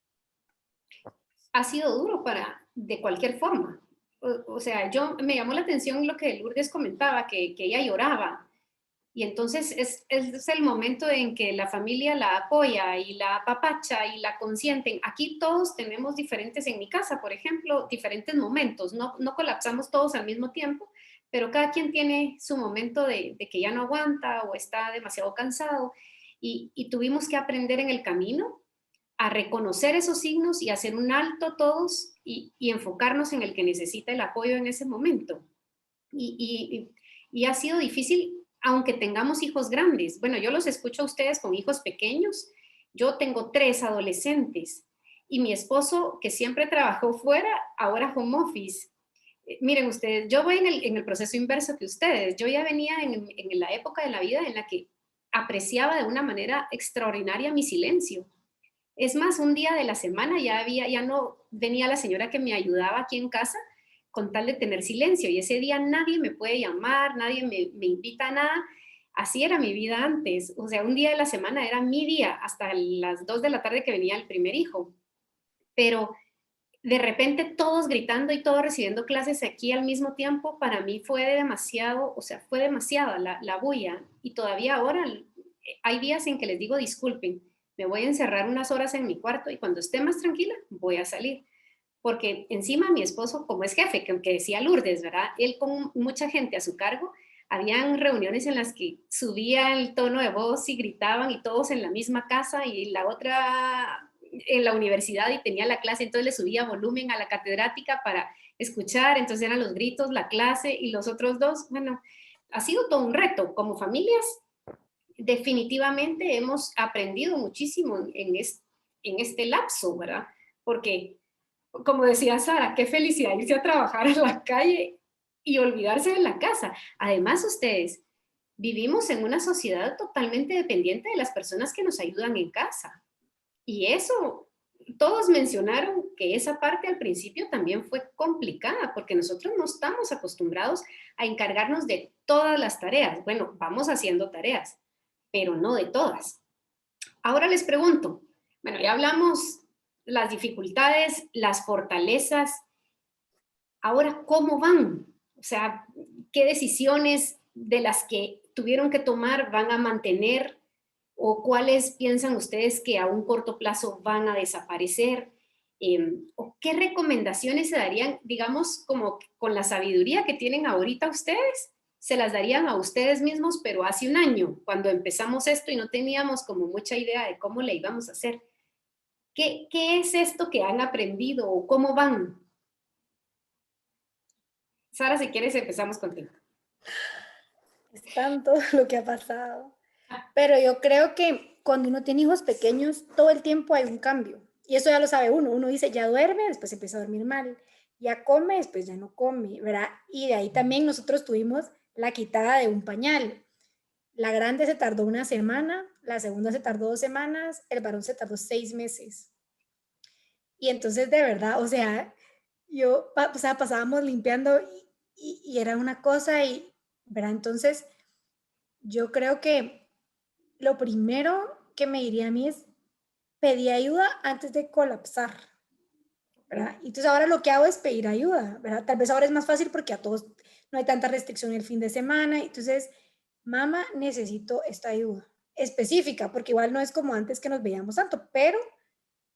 Ha sido duro de cualquier forma. O sea, me llamó la atención lo que Lourdes comentaba, que ella lloraba. Y entonces es el momento en que la familia la apoya y la apapacha y la consienten. Aquí todos tenemos diferentes, en mi casa, por ejemplo, diferentes momentos. No colapsamos todos al mismo tiempo, pero cada quien tiene su momento de que ya no aguanta o está demasiado cansado. Y tuvimos que aprender en el camino a reconocer esos signos y hacer un alto todos y enfocarnos en el que necesita el apoyo en ese momento. Y ha sido difícil, aunque tengamos hijos grandes. Bueno, yo los escucho a ustedes con hijos pequeños. Yo tengo 3 adolescentes y mi esposo, que siempre trabajó fuera, ahora home office. Miren ustedes, yo voy en el proceso inverso que ustedes. Yo ya venía en la época de la vida en la que apreciaba de una manera extraordinaria mi silencio. Es más, un día de la semana ya no venía la señora que me ayudaba aquí en casa con tal de tener silencio. Y ese día nadie me puede llamar, nadie me invita a nada. Así era mi vida antes. O sea, un día de la semana era mi día, hasta las 2 de la tarde que venía el primer hijo. Pero de repente todos gritando y todos recibiendo clases aquí al mismo tiempo, para mí fue demasiado, o sea, fue demasiada la bulla. Y todavía ahora hay días en que les digo, disculpen, me voy a encerrar unas horas en mi cuarto y cuando esté más tranquila voy a salir. Porque encima mi esposo, como es jefe, que decía Lourdes, ¿verdad? Él con mucha gente a su cargo, habían reuniones en las que subía el tono de voz y gritaban y todos en la misma casa y la otra en la universidad y tenía la clase, entonces le subía volumen a la catedrática para escuchar, entonces eran los gritos, la clase y los otros dos. Bueno, ha sido todo un reto. Como familias, definitivamente hemos aprendido muchísimo en este lapso, ¿verdad? Porque, como decía Sara, qué felicidad irse a trabajar a la calle y olvidarse de la casa. Además, ustedes, vivimos en una sociedad totalmente dependiente de las personas que nos ayudan en casa. Y eso, todos mencionaron que esa parte al principio también fue complicada, porque nosotros no estamos acostumbrados a encargarnos de todas las tareas. Bueno, vamos haciendo tareas, pero no de todas. Ahora les pregunto, bueno, ya hablamos las dificultades, las fortalezas, ahora, ¿cómo van? O sea, ¿qué decisiones de las que tuvieron que tomar van a mantener o cuáles piensan ustedes que a un corto plazo van a desaparecer? ¿O qué recomendaciones se darían, digamos, como con la sabiduría que tienen ahorita ustedes? Se las darían a ustedes mismos, pero hace un año, cuando empezamos esto y no teníamos como mucha idea de cómo le íbamos a hacer. ¿Qué es esto que han aprendido o cómo van? Sara, si quieres, empezamos contigo. Es tanto lo que ha pasado. Pero yo creo que cuando uno tiene hijos pequeños, todo el tiempo hay un cambio. Y eso ya lo sabe uno. Uno dice, ya duerme, después empieza a dormir mal. Ya come, después ya no come, ¿verdad? Y de ahí también nosotros tuvimos la quitada de un pañal. La grande se tardó una semana, la segunda se tardó 2 semanas, el varón se tardó 6 meses. Y entonces, de verdad, o sea, pasábamos limpiando y era una cosa y, ¿verdad? Entonces, yo creo que lo primero que me diría a mí es pedir ayuda antes de colapsar, ¿verdad? Entonces ahora lo que hago es pedir ayuda, ¿verdad? Tal vez ahora es más fácil porque a todos no hay tanta restricción el fin de semana. Entonces, mamá, necesito esta ayuda específica, porque igual no es como antes que nos veíamos tanto, pero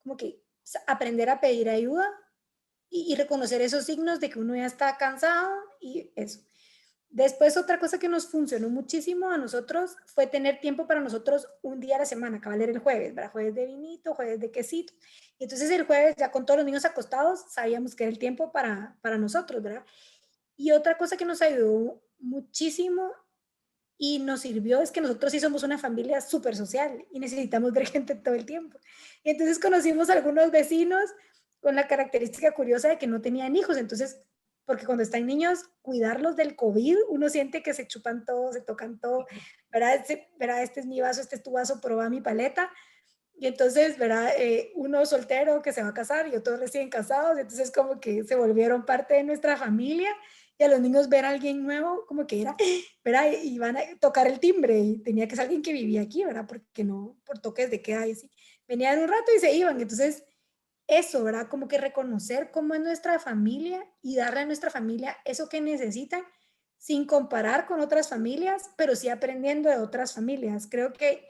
como que aprender a pedir ayuda y reconocer esos signos de que uno ya está cansado y eso. Después, otra cosa que nos funcionó muchísimo a nosotros fue tener tiempo para nosotros un día a la semana, que va a ser el jueves, ¿verdad? Jueves de vinito, jueves de quesito. Y entonces el jueves, ya con todos los niños acostados, sabíamos que era el tiempo para nosotros, ¿verdad? Y otra cosa que nos ayudó muchísimo y nos sirvió es que nosotros sí somos una familia súper social y necesitamos ver gente todo el tiempo. Y entonces conocimos a algunos vecinos con la característica curiosa de que no tenían hijos, entonces, porque cuando están niños, cuidarlos del COVID, uno siente que se chupan todo, se tocan todo, ¿verdad? Este es mi vaso, este es tu vaso, probá mi paleta. Y entonces, ¿verdad? Uno soltero que se va a casar y otros recién casados, entonces como que se volvieron parte de nuestra familia y a los niños ver a alguien nuevo como que era, ¿verdad? Y van a tocar el timbre y tenía que ser alguien que vivía aquí, ¿verdad? Porque no, por toques de queda y así. Venían un rato y se iban, entonces eso, ¿verdad? Como que reconocer cómo es nuestra familia y darle a nuestra familia eso que necesitan sin comparar con otras familias, pero sí aprendiendo de otras familias. Creo que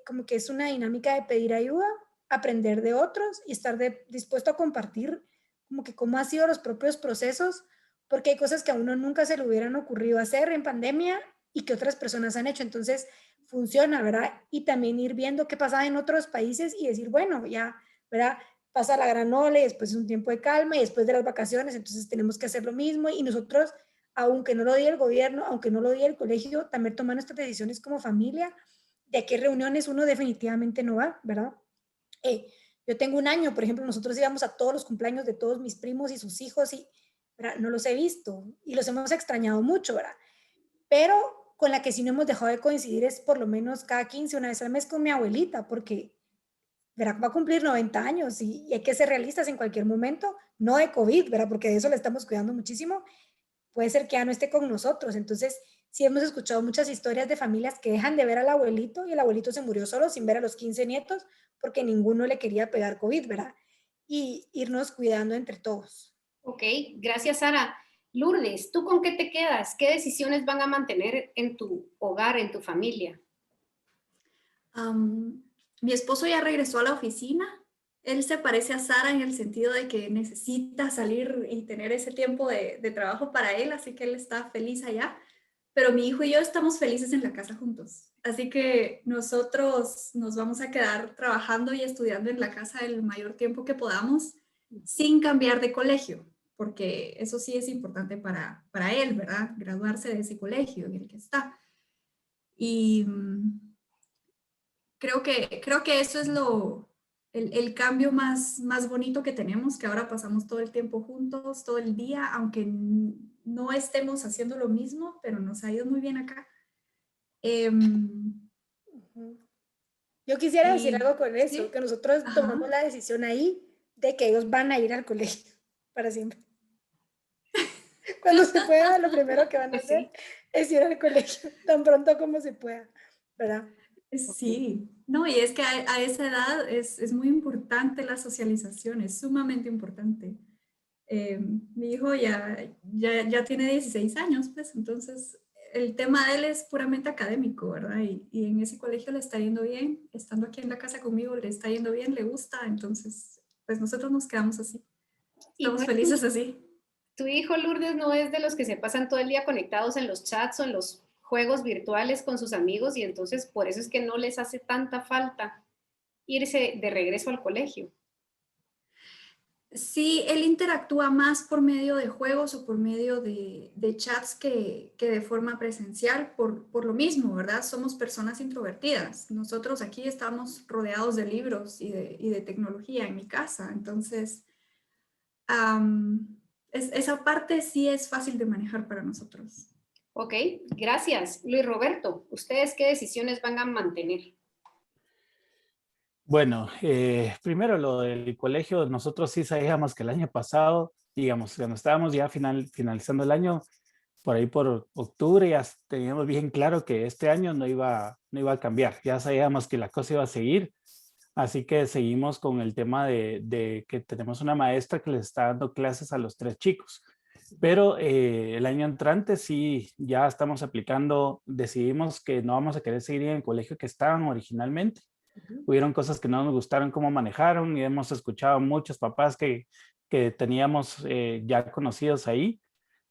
como que es una dinámica de pedir ayuda, aprender de otros y estar dispuesto a compartir como que cómo han sido los propios procesos, porque hay cosas que a uno nunca se le hubieran ocurrido hacer en pandemia y que otras personas han hecho. Entonces, funciona, ¿verdad? Y también ir viendo qué pasa en otros países y decir, bueno, ya, ¿verdad? Pasa la gran ola y después es un tiempo de calma y después de las vacaciones, entonces tenemos que hacer lo mismo y nosotros, aunque no lo diga el gobierno, aunque no lo diga el colegio, también tomar nuestras decisiones como familia de a qué reuniones uno definitivamente no va, ¿verdad? Yo tengo un año, por ejemplo, nosotros íbamos a todos los cumpleaños de todos mis primos y sus hijos y ¿verdad? No los he visto y los hemos extrañado mucho, ¿verdad? Pero con la que sí no hemos dejado de coincidir es por lo menos cada 15, una vez al mes con mi abuelita, porque ¿verdad? Va a cumplir 90 años y hay que ser realistas en cualquier momento, no de COVID, ¿verdad? Porque de eso le estamos cuidando muchísimo, puede ser que ya no esté con nosotros. Entonces, sí hemos escuchado muchas historias de familias que dejan de ver al abuelito y el abuelito se murió solo sin ver a los 15 nietos porque ninguno le quería pegar COVID, ¿verdad? Y irnos cuidando entre todos. Ok, gracias Sara. Lourdes, ¿tú con qué te quedas? ¿Qué decisiones van a mantener en tu hogar, en tu familia? Mi esposo ya regresó a la oficina. Él se parece a Sara en el sentido de que necesita salir y tener ese tiempo de trabajo para él, así que él está feliz allá. Pero mi hijo y yo estamos felices en la casa juntos. Así que nosotros nos vamos a quedar trabajando y estudiando en la casa el mayor tiempo que podamos sin cambiar de colegio, porque eso sí es importante para él, ¿verdad? Graduarse de ese colegio en el que está. Y creo que eso es el cambio más bonito que tenemos, que ahora pasamos todo el tiempo juntos, todo el día, aunque no estemos haciendo lo mismo, pero nos ha ido muy bien acá. Yo quisiera decir algo con eso, ¿sí? que nosotros Ajá. tomamos la decisión ahí de que ellos van a ir al colegio para siempre. Cuando se pueda, lo primero que van a hacer es ir al colegio, tan pronto como se pueda, ¿verdad? Sí, no, y es que a esa edad es muy importante la socialización, es sumamente importante. Mi hijo ya tiene 16 años, pues entonces el tema de él es puramente académico, ¿verdad? Y en ese colegio le está yendo bien, estando aquí en la casa conmigo le está yendo bien, le gusta, entonces pues nosotros nos quedamos así, estamos felices así. ¿Tu hijo Lourdes no es de los que se pasan todo el día conectados en los chats o en los juegos virtuales con sus amigos y entonces por eso es que no les hace tanta falta irse de regreso al colegio? Sí, él interactúa más por medio de juegos o por medio de chats que de forma presencial por lo mismo, ¿verdad? Somos personas introvertidas. Nosotros aquí estamos rodeados de libros y de tecnología en mi casa. Entonces, esa parte sí es fácil de manejar para nosotros. Ok, gracias. Luis Roberto, ¿ustedes qué decisiones van a mantener? Bueno, primero lo del colegio, nosotros sí sabíamos que el año pasado, digamos, cuando estábamos ya finalizando el año, por ahí por octubre ya teníamos bien claro que este año no iba a cambiar, ya sabíamos que la cosa iba a seguir, así que seguimos con el tema de que tenemos una maestra que les está dando clases a los 3 chicos. Pero el año entrante sí, ya estamos aplicando, decidimos que no vamos a querer seguir en el colegio que estaban originalmente. Hubieron cosas que no nos gustaron cómo manejaron y hemos escuchado muchos papás que que teníamos ya conocidos ahí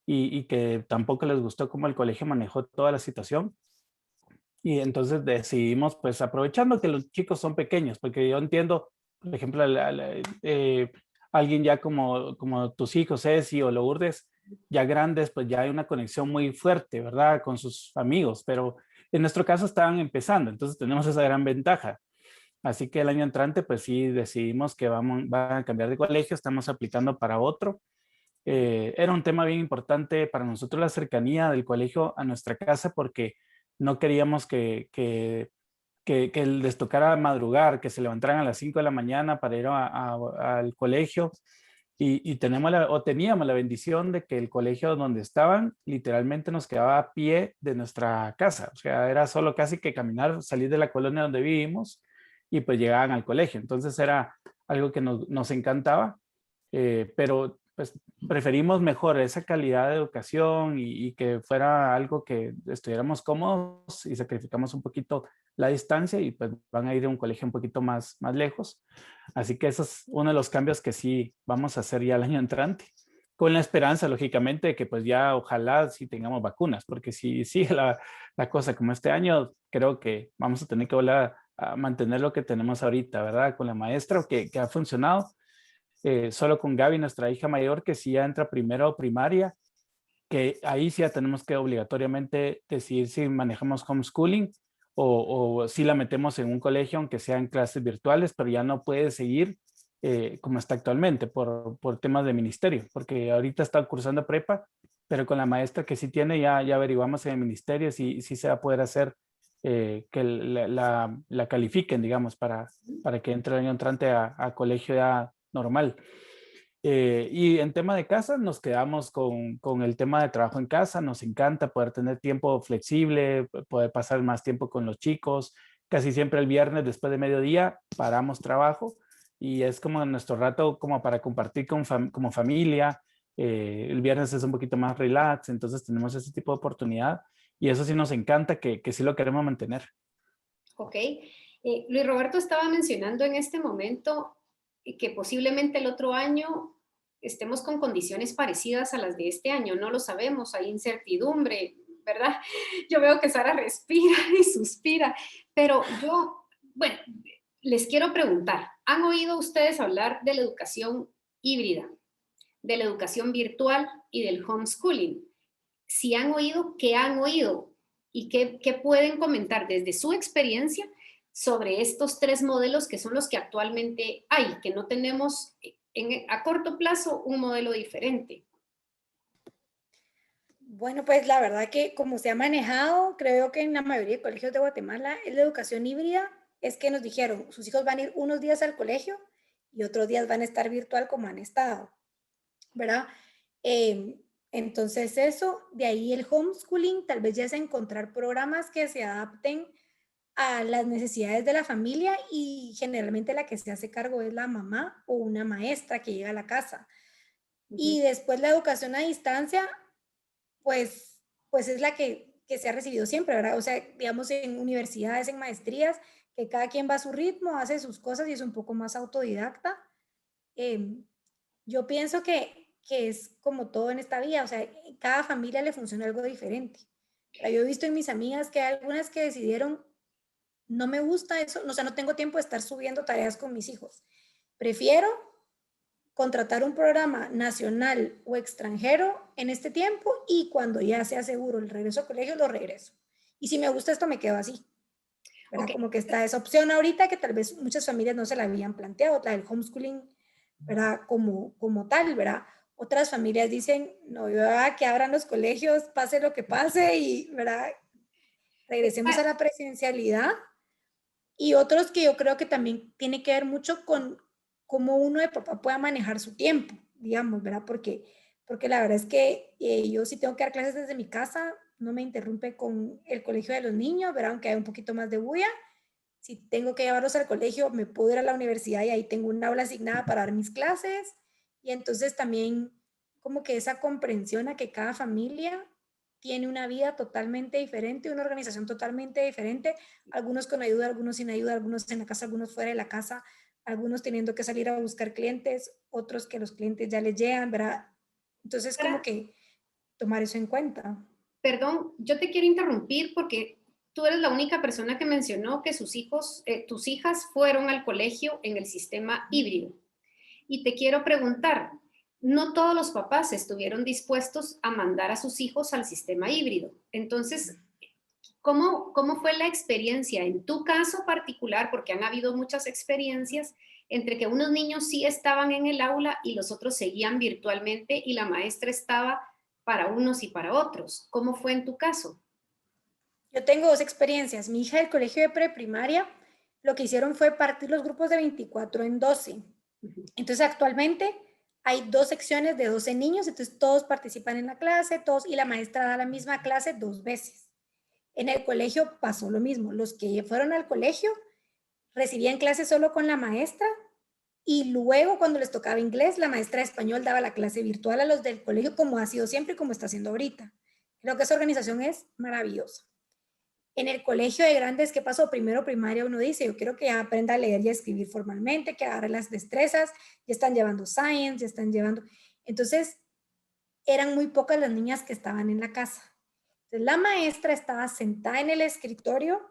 y que tampoco les gustó cómo el colegio manejó toda la situación. Y entonces decidimos, pues aprovechando que los chicos son pequeños, porque yo entiendo, por ejemplo, alguien ya como tus hijos, Ceci o Lourdes, ya grandes, pues ya hay una conexión muy fuerte, ¿verdad? Con sus amigos, pero en nuestro caso estaban empezando, entonces tenemos esa gran ventaja. Así que el año entrante, pues sí, decidimos que van a cambiar de colegio, estamos aplicando para otro. Era un tema bien importante para nosotros la cercanía del colegio a nuestra casa porque no queríamos que les tocara madrugar, que se levantaran a las 5 de la mañana para ir al colegio y teníamos la bendición de que el colegio donde estaban literalmente nos quedaba a pie de nuestra casa, o sea, era solo casi que caminar, salir de la colonia donde vivimos y pues llegaban al colegio, entonces era algo que nos encantaba, pero pues preferimos mejor esa calidad de educación y que fuera algo que estuviéramos cómodos y sacrificamos un poquito la distancia y pues van a ir a un colegio un poquito más lejos. Así que eso es uno de los cambios que sí vamos a hacer ya el año entrante, con la esperanza, lógicamente, de que pues ya ojalá sí tengamos vacunas, porque si sigue la cosa como este año, creo que vamos a tener que volver a mantener lo que tenemos ahorita, ¿verdad? Con la maestra que ha funcionado. Solo con Gaby, nuestra hija mayor, que sí ya entra primero primaria, que ahí sí ya tenemos que obligatoriamente decidir si manejamos homeschooling o si la metemos en un colegio, aunque sea en clases virtuales, pero ya no puede seguir como está actualmente por temas de ministerio, porque ahorita está cursando prepa, pero con la maestra que sí tiene, ya averiguamos en el ministerio si se va a poder hacer que la califiquen, digamos, para que entre el año entrante a colegio ya normal. Y en tema de casa, nos quedamos con el tema de trabajo en casa. Nos encanta poder tener tiempo flexible, poder pasar más tiempo con los chicos. Casi siempre el viernes después de mediodía paramos trabajo y es como nuestro rato como para compartir como familia. El viernes es un poquito más relax, entonces tenemos ese tipo de oportunidad y eso sí nos encanta, que sí lo queremos mantener. Ok. Luis Roberto estaba mencionando en este momento que posiblemente el otro año estemos con condiciones parecidas a las de este año. No lo sabemos, hay incertidumbre, ¿verdad? Yo veo que Sara respira y suspira, pero bueno, les quiero preguntar, ¿han oído ustedes hablar de la educación híbrida, de la educación virtual y del homeschooling? Si han oído, ¿qué han oído? ¿Y qué pueden comentar desde su experiencia sobre estos tres modelos que son los que actualmente hay, que no tenemos a corto plazo un modelo diferente? Bueno, pues la verdad que como se ha manejado, creo que en la mayoría de colegios de Guatemala es la educación híbrida, es que nos dijeron, sus hijos van a ir unos días al colegio y otros días van a estar virtual como han estado, ¿verdad? Entonces eso, de ahí el homeschooling, tal vez ya es encontrar programas que se adapten a las necesidades de la familia y generalmente la que se hace cargo es la mamá o una maestra que llega a la casa. Y después la educación a distancia, pues es la que se ha recibido siempre, ¿verdad? O sea, digamos en universidades, en maestrías, que cada quien va a su ritmo, hace sus cosas y es un poco más autodidacta. Yo pienso que es como todo en esta vida, o sea, cada familia le funciona algo diferente. Yo he visto en mis amigas que hay algunas que decidieron, no me gusta eso, o sea, no tengo tiempo de estar subiendo tareas con mis hijos. Prefiero contratar un programa nacional o extranjero en este tiempo y cuando ya sea seguro el regreso al colegio, lo regreso. Y si me gusta esto, me quedo así. ¿Verdad? Okay. Como que está esa opción ahorita que tal vez muchas familias no se la habían planteado, la del homeschooling, ¿verdad? Como tal, ¿verdad? Otras familias dicen, no, que abran los colegios, pase lo que pase y, ¿verdad? Regresemos a la presencialidad. Y otros que yo creo que también tiene que ver mucho con cómo uno de papá pueda manejar su tiempo, digamos, ¿verdad? Porque la verdad es que yo sí tengo que dar clases desde mi casa, no me interrumpe con el colegio de los niños, ¿verdad? Aunque hay un poquito más de bulla. Si tengo que llevarlos al colegio, me puedo ir a la universidad y ahí tengo una aula asignada para dar mis clases. Y entonces también como que esa comprensión a que cada familia tiene una vida totalmente diferente, una organización totalmente diferente, algunos con ayuda, algunos sin ayuda, algunos en la casa, algunos fuera de la casa, algunos teniendo que salir a buscar clientes, otros que los clientes ya les llegan, ¿verdad? Entonces, como que tomar eso en cuenta. Perdón, yo te quiero interrumpir porque tú eres la única persona que mencionó que sus hijos, tus hijas fueron al colegio en el sistema híbrido. Y te quiero preguntar, no todos los papás estuvieron dispuestos a mandar a sus hijos al sistema híbrido. Entonces, ¿cómo fue la experiencia en tu caso particular? Porque han habido muchas experiencias entre que unos niños sí estaban en el aula y los otros seguían virtualmente y la maestra estaba para unos y para otros. ¿Cómo fue en tu caso? Yo tengo dos experiencias. Mi hija del colegio de preprimaria, lo que hicieron fue partir los grupos de 24 en 12. Entonces, actualmente hay 2 secciones de 12 niños, entonces todos participan en la clase, todos, y la maestra da la misma clase 2 veces. En el colegio pasó lo mismo. Los que fueron al colegio recibían clases solo con la maestra y luego cuando les tocaba inglés, la maestra de español daba la clase virtual a los del colegio como ha sido siempre y como está haciendo ahorita. Creo que esa organización es maravillosa. En el colegio de grandes, ¿qué pasó? Primero primaria uno dice, yo quiero que aprenda a leer y a escribir formalmente, que agarre las destrezas, ya están llevando science, ya están llevando... Entonces, eran muy pocas las niñas que estaban en la casa. Entonces, la maestra estaba sentada en el escritorio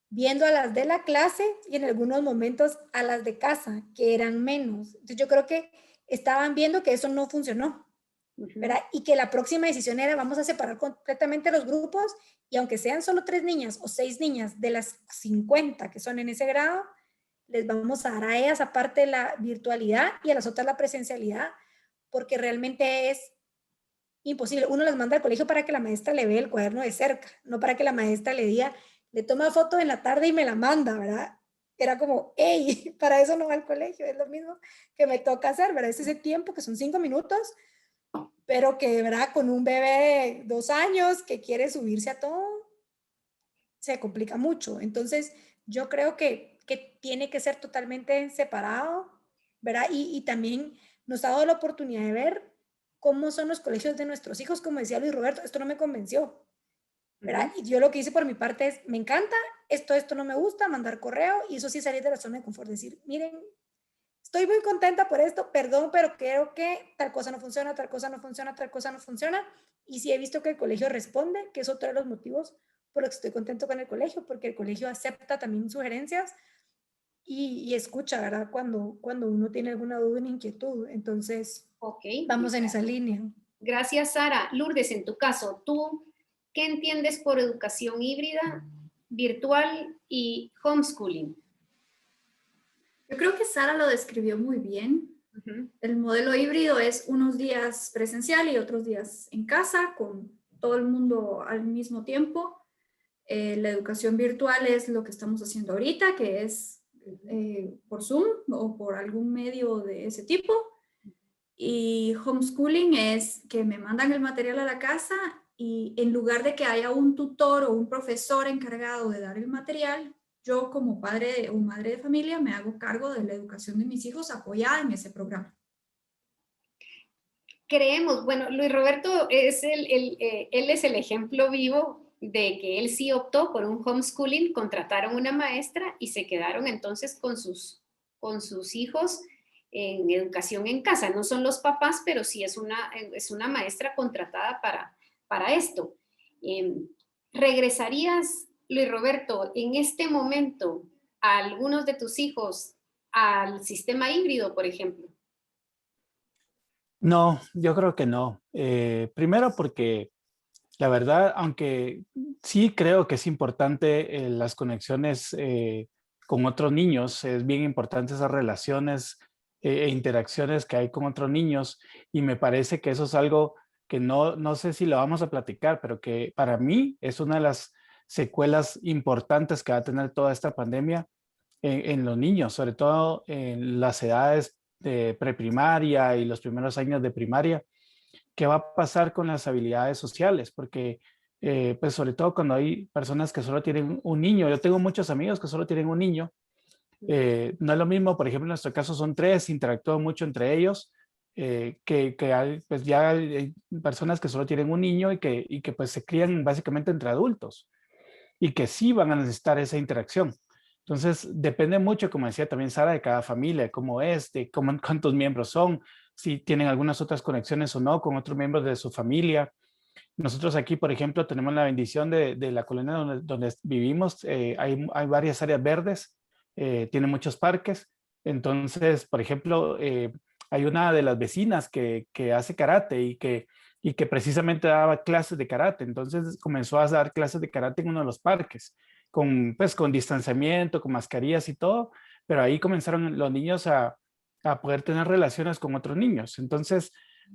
viendo a las de la clase y en algunos momentos a las de casa, que eran menos. Entonces, yo creo que estaban viendo que eso no funcionó, ¿verdad? Y que la próxima decisión era vamos a separar completamente los grupos y aunque sean solo 3 niñas o 6 niñas de las 50 que son en ese grado, les vamos a dar a ellas aparte la virtualidad y a las otras la presencialidad, porque realmente es imposible. Uno las manda al colegio para que la maestra le vea el cuaderno de cerca, no para que la maestra le diga, le toma foto en la tarde y me la manda, ¿verdad? Era como, hey, para eso no va al colegio, es lo mismo que me toca hacer, ¿verdad? Es ese tiempo que son 5 minutos, pero que, ¿verdad? Con un bebé de 2 años que quiere subirse a todo, se complica mucho. Entonces, yo creo que tiene que ser totalmente separado, ¿verdad? Y también nos ha dado la oportunidad de ver cómo son los colegios de nuestros hijos, como decía Luis Roberto, esto no me convenció, ¿verdad? Y yo lo que hice por mi parte es, me encanta, esto no me gusta, mandar correo, y eso sí salir de la zona de confort, decir, miren, estoy muy contenta por esto, perdón, pero creo que tal cosa no funciona, tal cosa no funciona, tal cosa no funciona, y sí he visto que el colegio responde, que es otro de los motivos por los que estoy contento con el colegio, porque el colegio acepta también sugerencias y escucha, ¿verdad? Cuando uno tiene alguna duda, una inquietud, entonces Ok. vamos en esa línea. Gracias, Sara. Lourdes, en tu caso, ¿tú qué entiendes por educación híbrida, virtual y homeschooling? Yo creo que Sara lo describió muy bien. El modelo híbrido es unos días presencial y otros días en casa, con todo el mundo al mismo tiempo. La educación virtual es lo que estamos haciendo ahorita, que es por Zoom o por algún medio de ese tipo. Y homeschooling es que me mandan el material a la casa y en lugar de que haya un tutor o un profesor encargado de dar el material, yo como padre o madre de familia me hago cargo de la educación de mis hijos apoyada en ese programa. Creemos, bueno, Luis Roberto es él es el ejemplo vivo de que él sí optó por un homeschooling, contrataron una maestra y se quedaron entonces con sus hijos en educación en casa. No son los papás, pero sí es una maestra contratada para esto. ¿Regresarías, Luis Roberto, en este momento a algunos de tus hijos al sistema híbrido, por ejemplo? No, yo creo que no. Primero porque la verdad, aunque sí creo que es importante las conexiones con otros niños, es bien importante esas relaciones e interacciones que hay con otros niños y me parece que eso es algo que no sé si lo vamos a platicar, pero que para mí es una de las secuelas importantes que va a tener toda esta pandemia en los niños, sobre todo en las edades de preprimaria y los primeros años de primaria. ¿Qué va a pasar con las habilidades sociales? Porque, pues sobre todo cuando hay personas que solo tienen un niño, yo tengo muchos amigos que solo tienen un niño, no es lo mismo, por ejemplo, en nuestro caso son 3, interactúan mucho entre ellos, que hay, pues ya hay personas que solo tienen un niño y que pues se crían básicamente entre adultos y que sí van a necesitar esa interacción. Entonces, depende mucho, como decía también Sara, de cada familia, cómo es, de cuántos miembros son, si tienen algunas otras conexiones o no con otros miembros de su familia. Nosotros aquí, por ejemplo, tenemos la bendición de la colonia donde vivimos. Hay varias áreas verdes, tiene muchos parques. Entonces, por ejemplo, hay una de las vecinas que hace karate y que precisamente daba clases de karate. Entonces comenzó a dar clases de karate en uno de los parques, pues, con distanciamiento, con mascarillas y todo. Pero ahí comenzaron los niños a poder tener relaciones con otros niños. Entonces,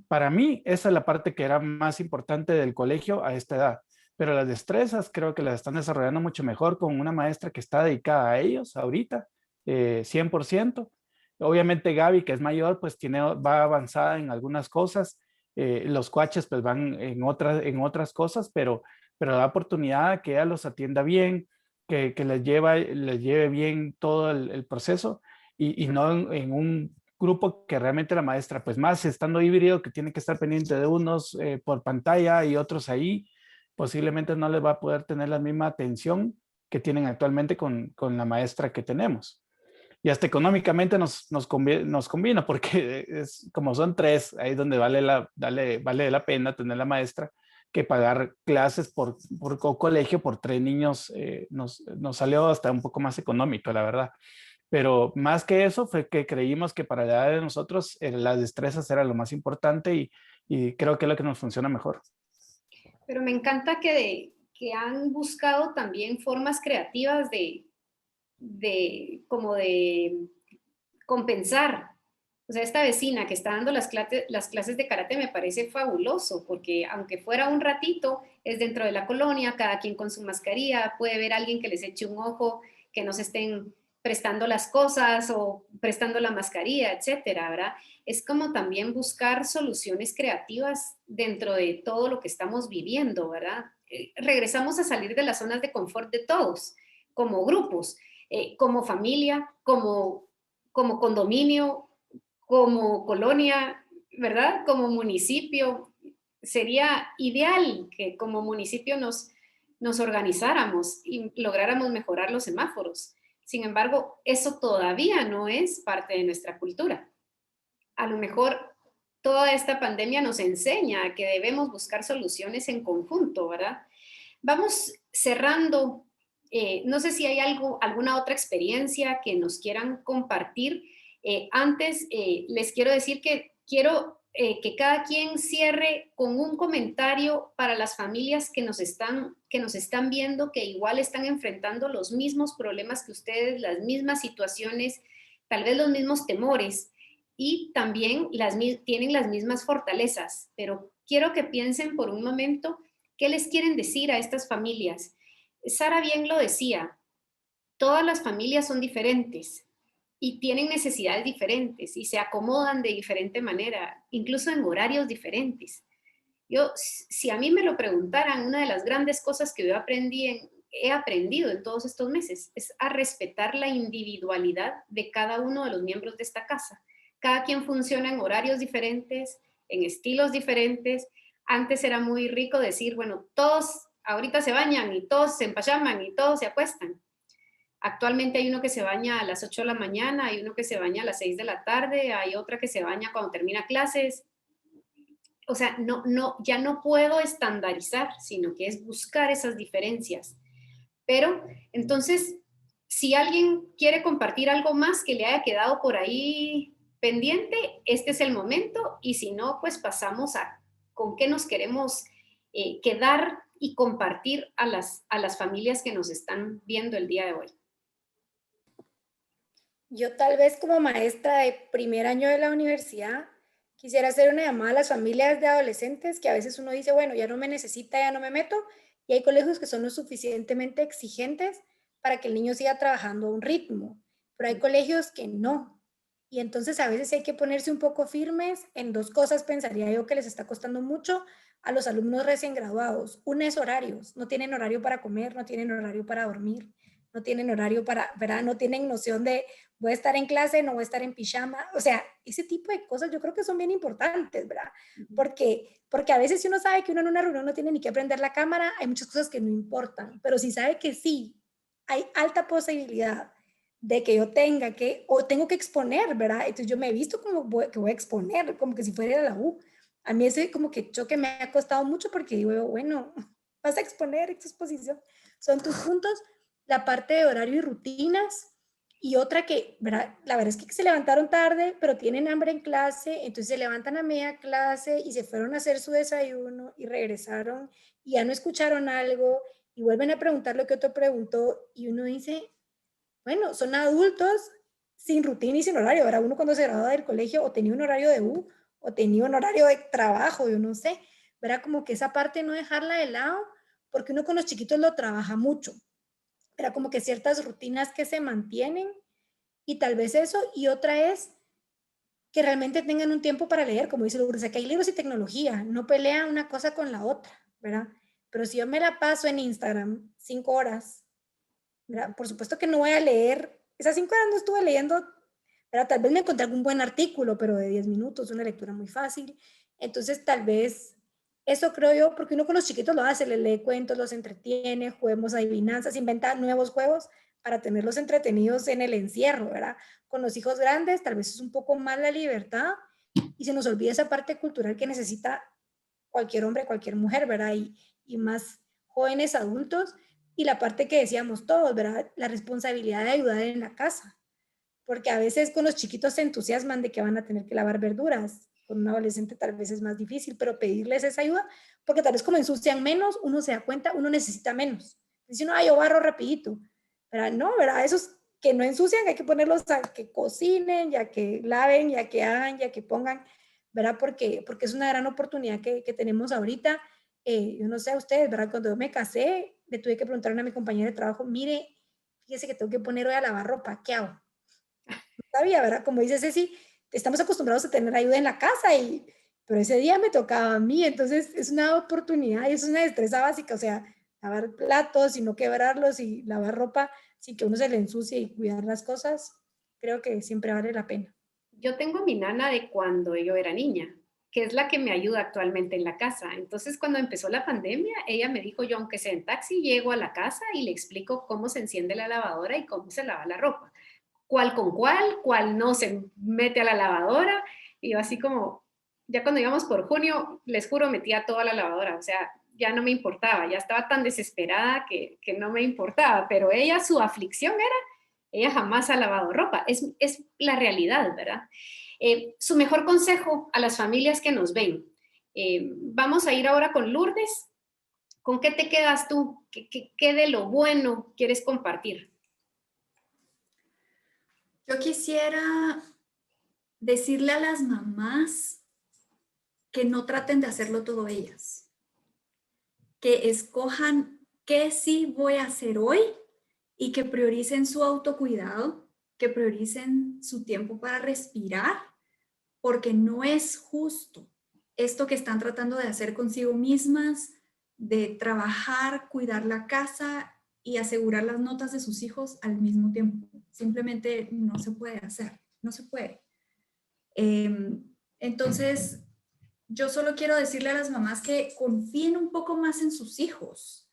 para mí, esa es la parte que era más importante del colegio a esta edad. Pero las destrezas creo que las están desarrollando mucho mejor con una maestra que está dedicada a ellos ahorita, 100%. Obviamente Gaby, que es mayor, pues va avanzada en algunas cosas. Los cuaches pues van en otras cosas, pero da oportunidad a que ella los atienda bien, que les lleve bien todo el proceso y no en un grupo que realmente la maestra, pues más estando híbrido, que tiene que estar pendiente de unos por pantalla y otros ahí, posiblemente no les va a poder tener la misma atención que tienen actualmente con la maestra que tenemos. Y hasta económicamente nos convino porque como son tres, ahí es donde vale la pena tener la maestra que pagar clases por colegio por 3 niños. Nos salió hasta un poco más económico, la verdad. Pero más que eso fue que creímos que para la edad de nosotros las destrezas era lo más importante y creo que es lo que nos funciona mejor. Pero me encanta que han buscado también formas creativas como de compensar. O sea, esta vecina que está dando las clases de karate me parece fabuloso, porque aunque fuera un ratito, es dentro de la colonia, cada quien con su mascarilla, puede ver a alguien que les eche un ojo, que no se estén prestando las cosas o prestando la mascarilla, etcétera, ¿verdad? Es como también buscar soluciones creativas dentro de todo lo que estamos viviendo, ¿verdad? Regresamos a salir de las zonas de confort de todos, como grupos, como familia, como condominio, como colonia, ¿verdad? Como municipio. Sería ideal que como municipio nos organizáramos y lográramos mejorar los semáforos. Sin embargo, eso todavía no es parte de nuestra cultura. A lo mejor toda esta pandemia nos enseña que debemos buscar soluciones en conjunto, ¿verdad? Vamos cerrando. No sé si hay alguna otra experiencia que nos quieran compartir. Antes, les quiero decir que quiero que cada quien cierre con un comentario para las familias que nos están viendo, que igual están enfrentando los mismos problemas que ustedes, las mismas situaciones, tal vez los mismos temores y también tienen las mismas fortalezas. Pero quiero que piensen por un momento qué les quieren decir a estas familias. Sara bien lo decía, todas las familias son diferentes y tienen necesidades diferentes y se acomodan de diferente manera, incluso en horarios diferentes. Si a mí me lo preguntaran, una de las grandes cosas que he aprendido en todos estos meses es a respetar la individualidad de cada uno de los miembros de esta casa. Cada quien funciona en horarios diferentes, en estilos diferentes. Antes era muy rico decir, bueno, todos ahorita se bañan y todos se empachaman y todos se acuestan. Actualmente hay uno que se baña a las 8 de la mañana, hay uno que se baña a las 6 de la tarde, hay otra que se baña cuando termina clases. O sea, ya no puedo estandarizar, sino que es buscar esas diferencias. Pero entonces, si alguien quiere compartir algo más que le haya quedado por ahí pendiente, este es el momento, y si no, pues pasamos a con qué nos queremos quedar y compartir a las familias que nos están viendo el día de hoy. Yo tal vez como maestra de primer año de la universidad quisiera hacer una llamada a las familias de adolescentes que a veces uno dice, bueno, ya no me necesita, ya no me meto, y hay colegios que son lo suficientemente exigentes para que el niño siga trabajando a un ritmo, pero hay colegios que no. Y entonces a veces hay que ponerse un poco firmes en dos cosas, pensaría yo, que les está costando mucho a los alumnos recién graduados. Una es horarios, no tienen horario para comer, no tienen horario para dormir, no tienen horario para, ¿verdad? No tienen noción de voy a estar en clase, no voy a estar en pijama. O sea, ese tipo de cosas yo creo que son bien importantes, ¿verdad? Porque a veces si uno sabe que uno en una reunión no tiene ni que prender la cámara, hay muchas cosas que no importan, pero si sabe que sí, hay alta posibilidad de que yo tenga que, o tengo que exponer, ¿verdad? Entonces yo me he visto como que voy a exponer, como que si fuera a la U. A mí ese como que choque me ha costado mucho porque digo, bueno, vas a exponer esta exposición. Son tus puntos, la parte de horario y rutinas, y otra que, ¿verdad? La verdad es que se levantaron tarde, pero tienen hambre en clase, entonces se levantan a media clase y se fueron a hacer su desayuno y regresaron y ya no escucharon algo y vuelven a preguntar lo que otro preguntó y uno dice, bueno, son adultos sin rutina y sin horario, ¿verdad? Uno cuando se graduaba del colegio o tenía un horario de U o tenía un horario de trabajo, yo no sé, ¿verdad? Como que esa parte no dejarla de lado porque uno con los chiquitos lo trabaja mucho, era como que ciertas rutinas que se mantienen y tal vez eso, y otra es que realmente tengan un tiempo para leer, como dice Lourdes, que hay libros y tecnología, no pelea una cosa con la otra, ¿verdad? Pero si yo me la paso en Instagram 5 horas, ¿verdad? Por supuesto que no voy a leer, esas 5 horas no estuve leyendo, ¿verdad? Tal vez me encontré algún buen artículo, pero de 10 minutos, una lectura muy fácil. Entonces, tal vez, eso creo yo, porque uno con los chiquitos lo hace, le lee cuentos, los entretiene, juguemos adivinanzas, inventa nuevos juegos para tenerlos entretenidos en el encierro, ¿verdad? Con los hijos grandes, tal vez es un poco más la libertad y se nos olvida esa parte cultural que necesita cualquier hombre, cualquier mujer, ¿verdad? Y más jóvenes adultos. Y la parte que decíamos todos, ¿verdad? La responsabilidad de ayudar en la casa. Porque a veces con los chiquitos se entusiasman de que van a tener que lavar verduras. Con un adolescente tal vez es más difícil, pero pedirles esa ayuda, porque tal vez como ensucian menos, uno se da cuenta, uno necesita menos. Dice, no, yo barro rapidito. Pero no, ¿verdad? Esos que no ensucian hay que ponerlos a que cocinen, ya que laven, ya que hagan, ya que pongan, ¿verdad? Porque es una gran oportunidad que tenemos ahorita. Yo no sé a ustedes, ¿verdad? Cuando yo me casé, le tuve que preguntar a mi compañera de trabajo, mire, fíjese que tengo que poner hoy a lavar ropa, ¿qué hago? No sabía, ¿verdad? Como dice Ceci, estamos acostumbrados a tener ayuda en la casa, pero ese día me tocaba a mí, entonces es una oportunidad y es una destreza básica, o sea, lavar platos y no quebrarlos y lavar ropa sin que uno se le ensucie y cuidar las cosas, creo que siempre vale la pena. Yo tengo mi nana de cuando yo era niña, que es la que me ayuda actualmente en la casa. Entonces, cuando empezó la pandemia, ella me dijo, yo aunque sea en taxi, llego a la casa y le explico cómo se enciende la lavadora y cómo se lava la ropa. Cuál con cuál no se mete a la lavadora. Y yo así como, ya cuando íbamos por junio, les juro, metía toda la lavadora. O sea, ya no me importaba, ya estaba tan desesperada que no me importaba. Pero ella, su aflicción era, ella jamás ha lavado ropa. Es la realidad, ¿verdad? Su mejor consejo a las familias que nos ven. Vamos a ir ahora con Lourdes. ¿Con qué te quedas tú? ¿Qué de lo bueno quieres compartir? Yo quisiera decirle a las mamás que no traten de hacerlo todo ellas, que escojan qué sí voy a hacer hoy y que prioricen su autocuidado, que prioricen su tiempo para respirar, porque no es justo esto que están tratando de hacer consigo mismas, de trabajar, cuidar la casa y asegurar las notas de sus hijos al mismo tiempo. Simplemente no se puede hacer, no se puede. Entonces, yo solo quiero decirle a las mamás que confíen un poco más en sus hijos.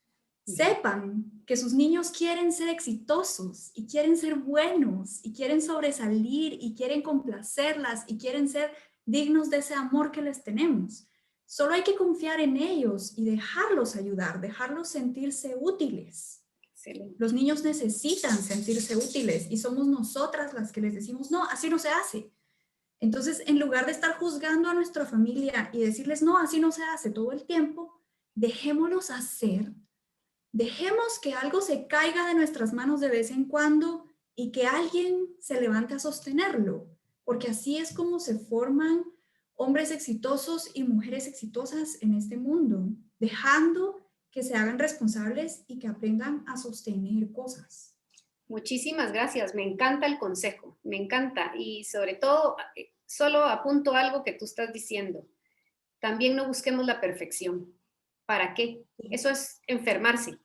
Sepan que sus niños quieren ser exitosos y quieren ser buenos y quieren sobresalir y quieren complacerlas y quieren ser dignos de ese amor que les tenemos. Solo hay que confiar en ellos y dejarlos ayudar, dejarlos sentirse útiles. Excelente. Los niños necesitan sentirse útiles y somos nosotras las que les decimos, no, así no se hace. Entonces, en lugar de estar juzgando a nuestra familia y decirles, no, así no se hace todo el tiempo, dejémoslos hacer, dejemos que algo se caiga de nuestras manos de vez en cuando y que alguien se levante a sostenerlo, porque así es como se forman hombres exitosos y mujeres exitosas en este mundo, dejando que se hagan responsables y que aprendan a sostener cosas. Muchísimas gracias, me encanta el consejo, me encanta y sobre todo, solo apunto algo que tú estás diciendo, también no busquemos la perfección, ¿para qué? Eso es enfermarse,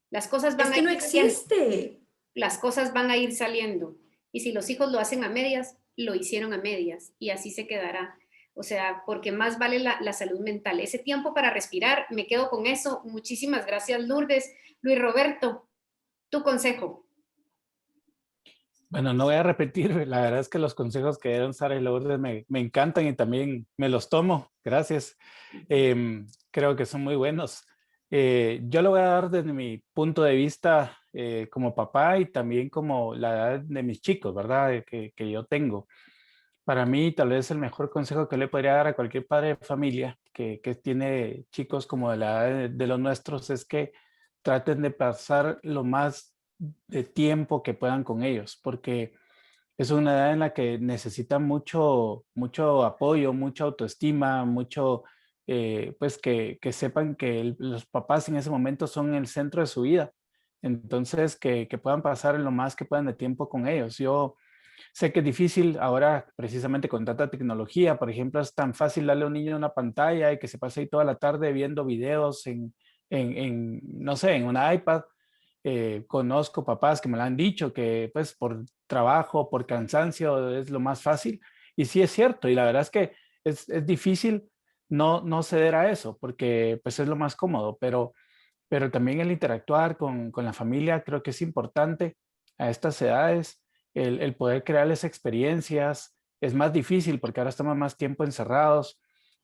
las cosas van Es que no existe. Las cosas van a ir saliendo y si los hijos lo hacen a medias, lo hicieron a medias y así se quedará. O sea, porque más vale la salud mental. Ese tiempo para respirar, me quedo con eso. Muchísimas gracias, Lourdes. Luis Roberto, tu consejo. Bueno, no voy a repetir, la verdad es que los consejos que dieron Sara y Lourdes me encantan y también me los tomo, gracias. Creo que son muy buenos. Yo lo voy a dar desde mi punto de vista como papá y también como la edad de mis chicos, ¿verdad? Que yo tengo. Para mí, tal vez el mejor consejo que le podría dar a cualquier padre de familia que tiene chicos como de la edad de los nuestros es que traten de pasar lo más de tiempo que puedan con ellos, porque es una edad en la que necesitan mucho apoyo, mucha autoestima, pues que sepan que los papás en ese momento son el centro de su vida. Entonces, que puedan pasar lo más que puedan de tiempo con ellos. Yo sé que es difícil ahora, precisamente con tanta tecnología. Por ejemplo, es tan fácil darle a un niño una pantalla y que se pase ahí toda la tarde viendo videos no sé, en una iPad. Conozco papás que me lo han dicho que pues por trabajo, por cansancio es lo más fácil. Y sí es cierto, y la verdad es que es difícil no ceder a eso, porque pues es lo más cómodo, pero también el interactuar con la familia creo que es importante a estas edades, el poder crearles experiencias. Es más difícil porque ahora estamos más tiempo encerrados.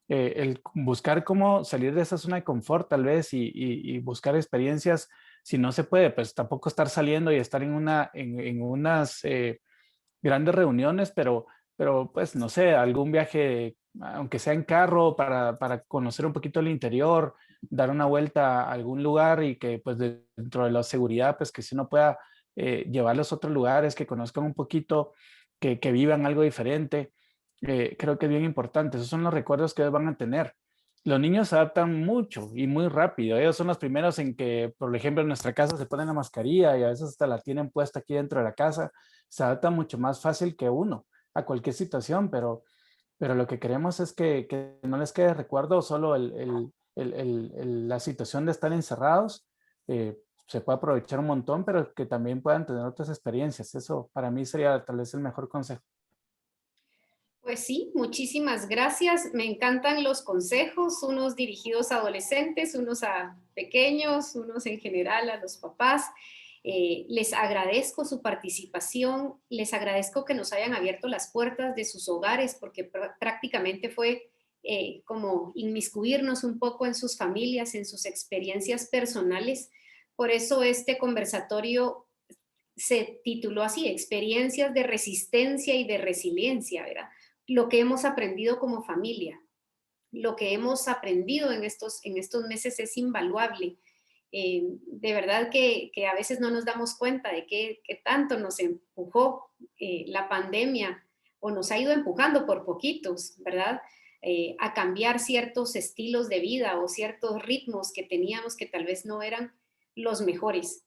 El buscar cómo salir de esa zona de confort tal vez y buscar experiencias, si no se puede, pues tampoco estar saliendo y estar en unas grandes reuniones, pero pues no sé, algún viaje, aunque sea en carro, para conocer un poquito el interior, dar una vuelta a algún lugar y que pues dentro de la seguridad, pues que si uno pueda llevarlos a otros lugares, que conozcan un poquito, que vivan algo diferente. Creo que es bien importante. Esos son los recuerdos que ellos van a tener. Los niños se adaptan mucho y muy rápido. Ellos son los primeros en que, por ejemplo, en nuestra casa se ponen la mascarilla y a veces hasta la tienen puesta aquí dentro de la casa. Se adapta mucho más fácil que uno a cualquier situación, pero lo que queremos es que no les quede recuerdo solo la situación de estar encerrados. Se puede aprovechar un montón, pero que también puedan tener otras experiencias. Eso para mí sería tal vez el mejor consejo. Pues sí, muchísimas gracias. Me encantan los consejos, unos dirigidos a adolescentes, unos a pequeños, unos en general a los papás. Les agradezco su participación, les agradezco que nos hayan abierto las puertas de sus hogares porque prácticamente fue como inmiscuirnos un poco en sus familias, en sus experiencias personales. Por eso este conversatorio se tituló así, Experiencias de Resistencia y de Resiliencia, ¿verdad? Lo que hemos aprendido como familia, lo que hemos aprendido en estos meses es invaluable. De verdad que a veces no nos damos cuenta de que tanto nos empujó la pandemia o nos ha ido empujando por poquitos, ¿verdad? A cambiar ciertos estilos de vida o ciertos ritmos que teníamos que tal vez no eran los mejores.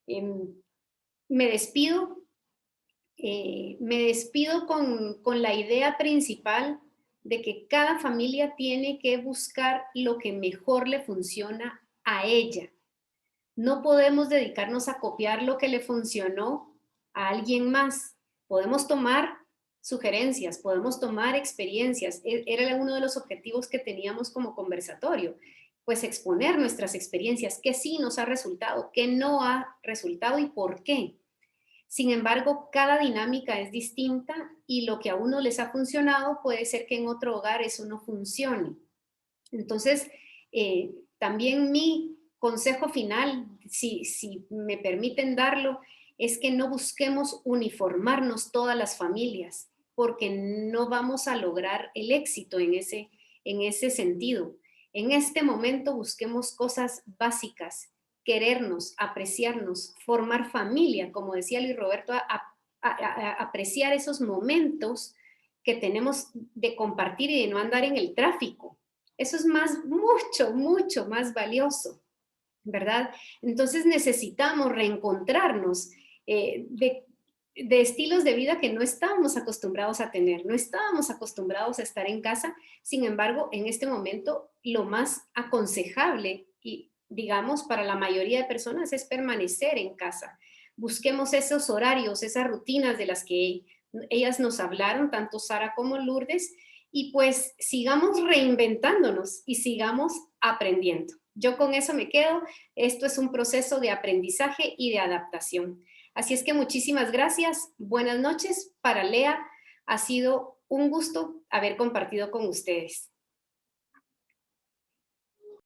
Me despido me despido con la idea principal de que cada familia tiene que buscar lo que mejor le funciona a ella. No podemos dedicarnos a copiar lo que le funcionó a alguien más. Podemos tomar sugerencias, podemos tomar experiencias. Era uno de los objetivos que teníamos como conversatorio, pues exponer nuestras experiencias, qué sí nos ha resultado, qué no ha resultado y por qué. Sin embargo, cada dinámica es distinta y lo que a uno les ha funcionado puede ser que en otro hogar eso no funcione. Entonces, también mi consejo final, si me permiten darlo, es que no busquemos uniformarnos todas las familias, porque no vamos a lograr el éxito en ese sentido. En este momento busquemos cosas básicas, querernos, apreciarnos, formar familia, como decía Luis Roberto, apreciar esos momentos que tenemos de compartir y de no andar en el tráfico. Eso es mucho más valioso, ¿verdad? Entonces necesitamos reencontrarnos de estilos de vida que no estábamos acostumbrados a tener, no estábamos acostumbrados a estar en casa. Sin embargo, en este momento, lo más aconsejable y digamos para la mayoría de personas es permanecer en casa. Busquemos esos horarios, esas rutinas de las que ellas nos hablaron, tanto Sara como Lourdes, y pues sigamos reinventándonos y sigamos aprendiendo. Yo con eso me quedo. Esto es un proceso de aprendizaje y de adaptación. Así es que muchísimas gracias. Buenas noches para Lea. Ha sido un gusto haber compartido con ustedes.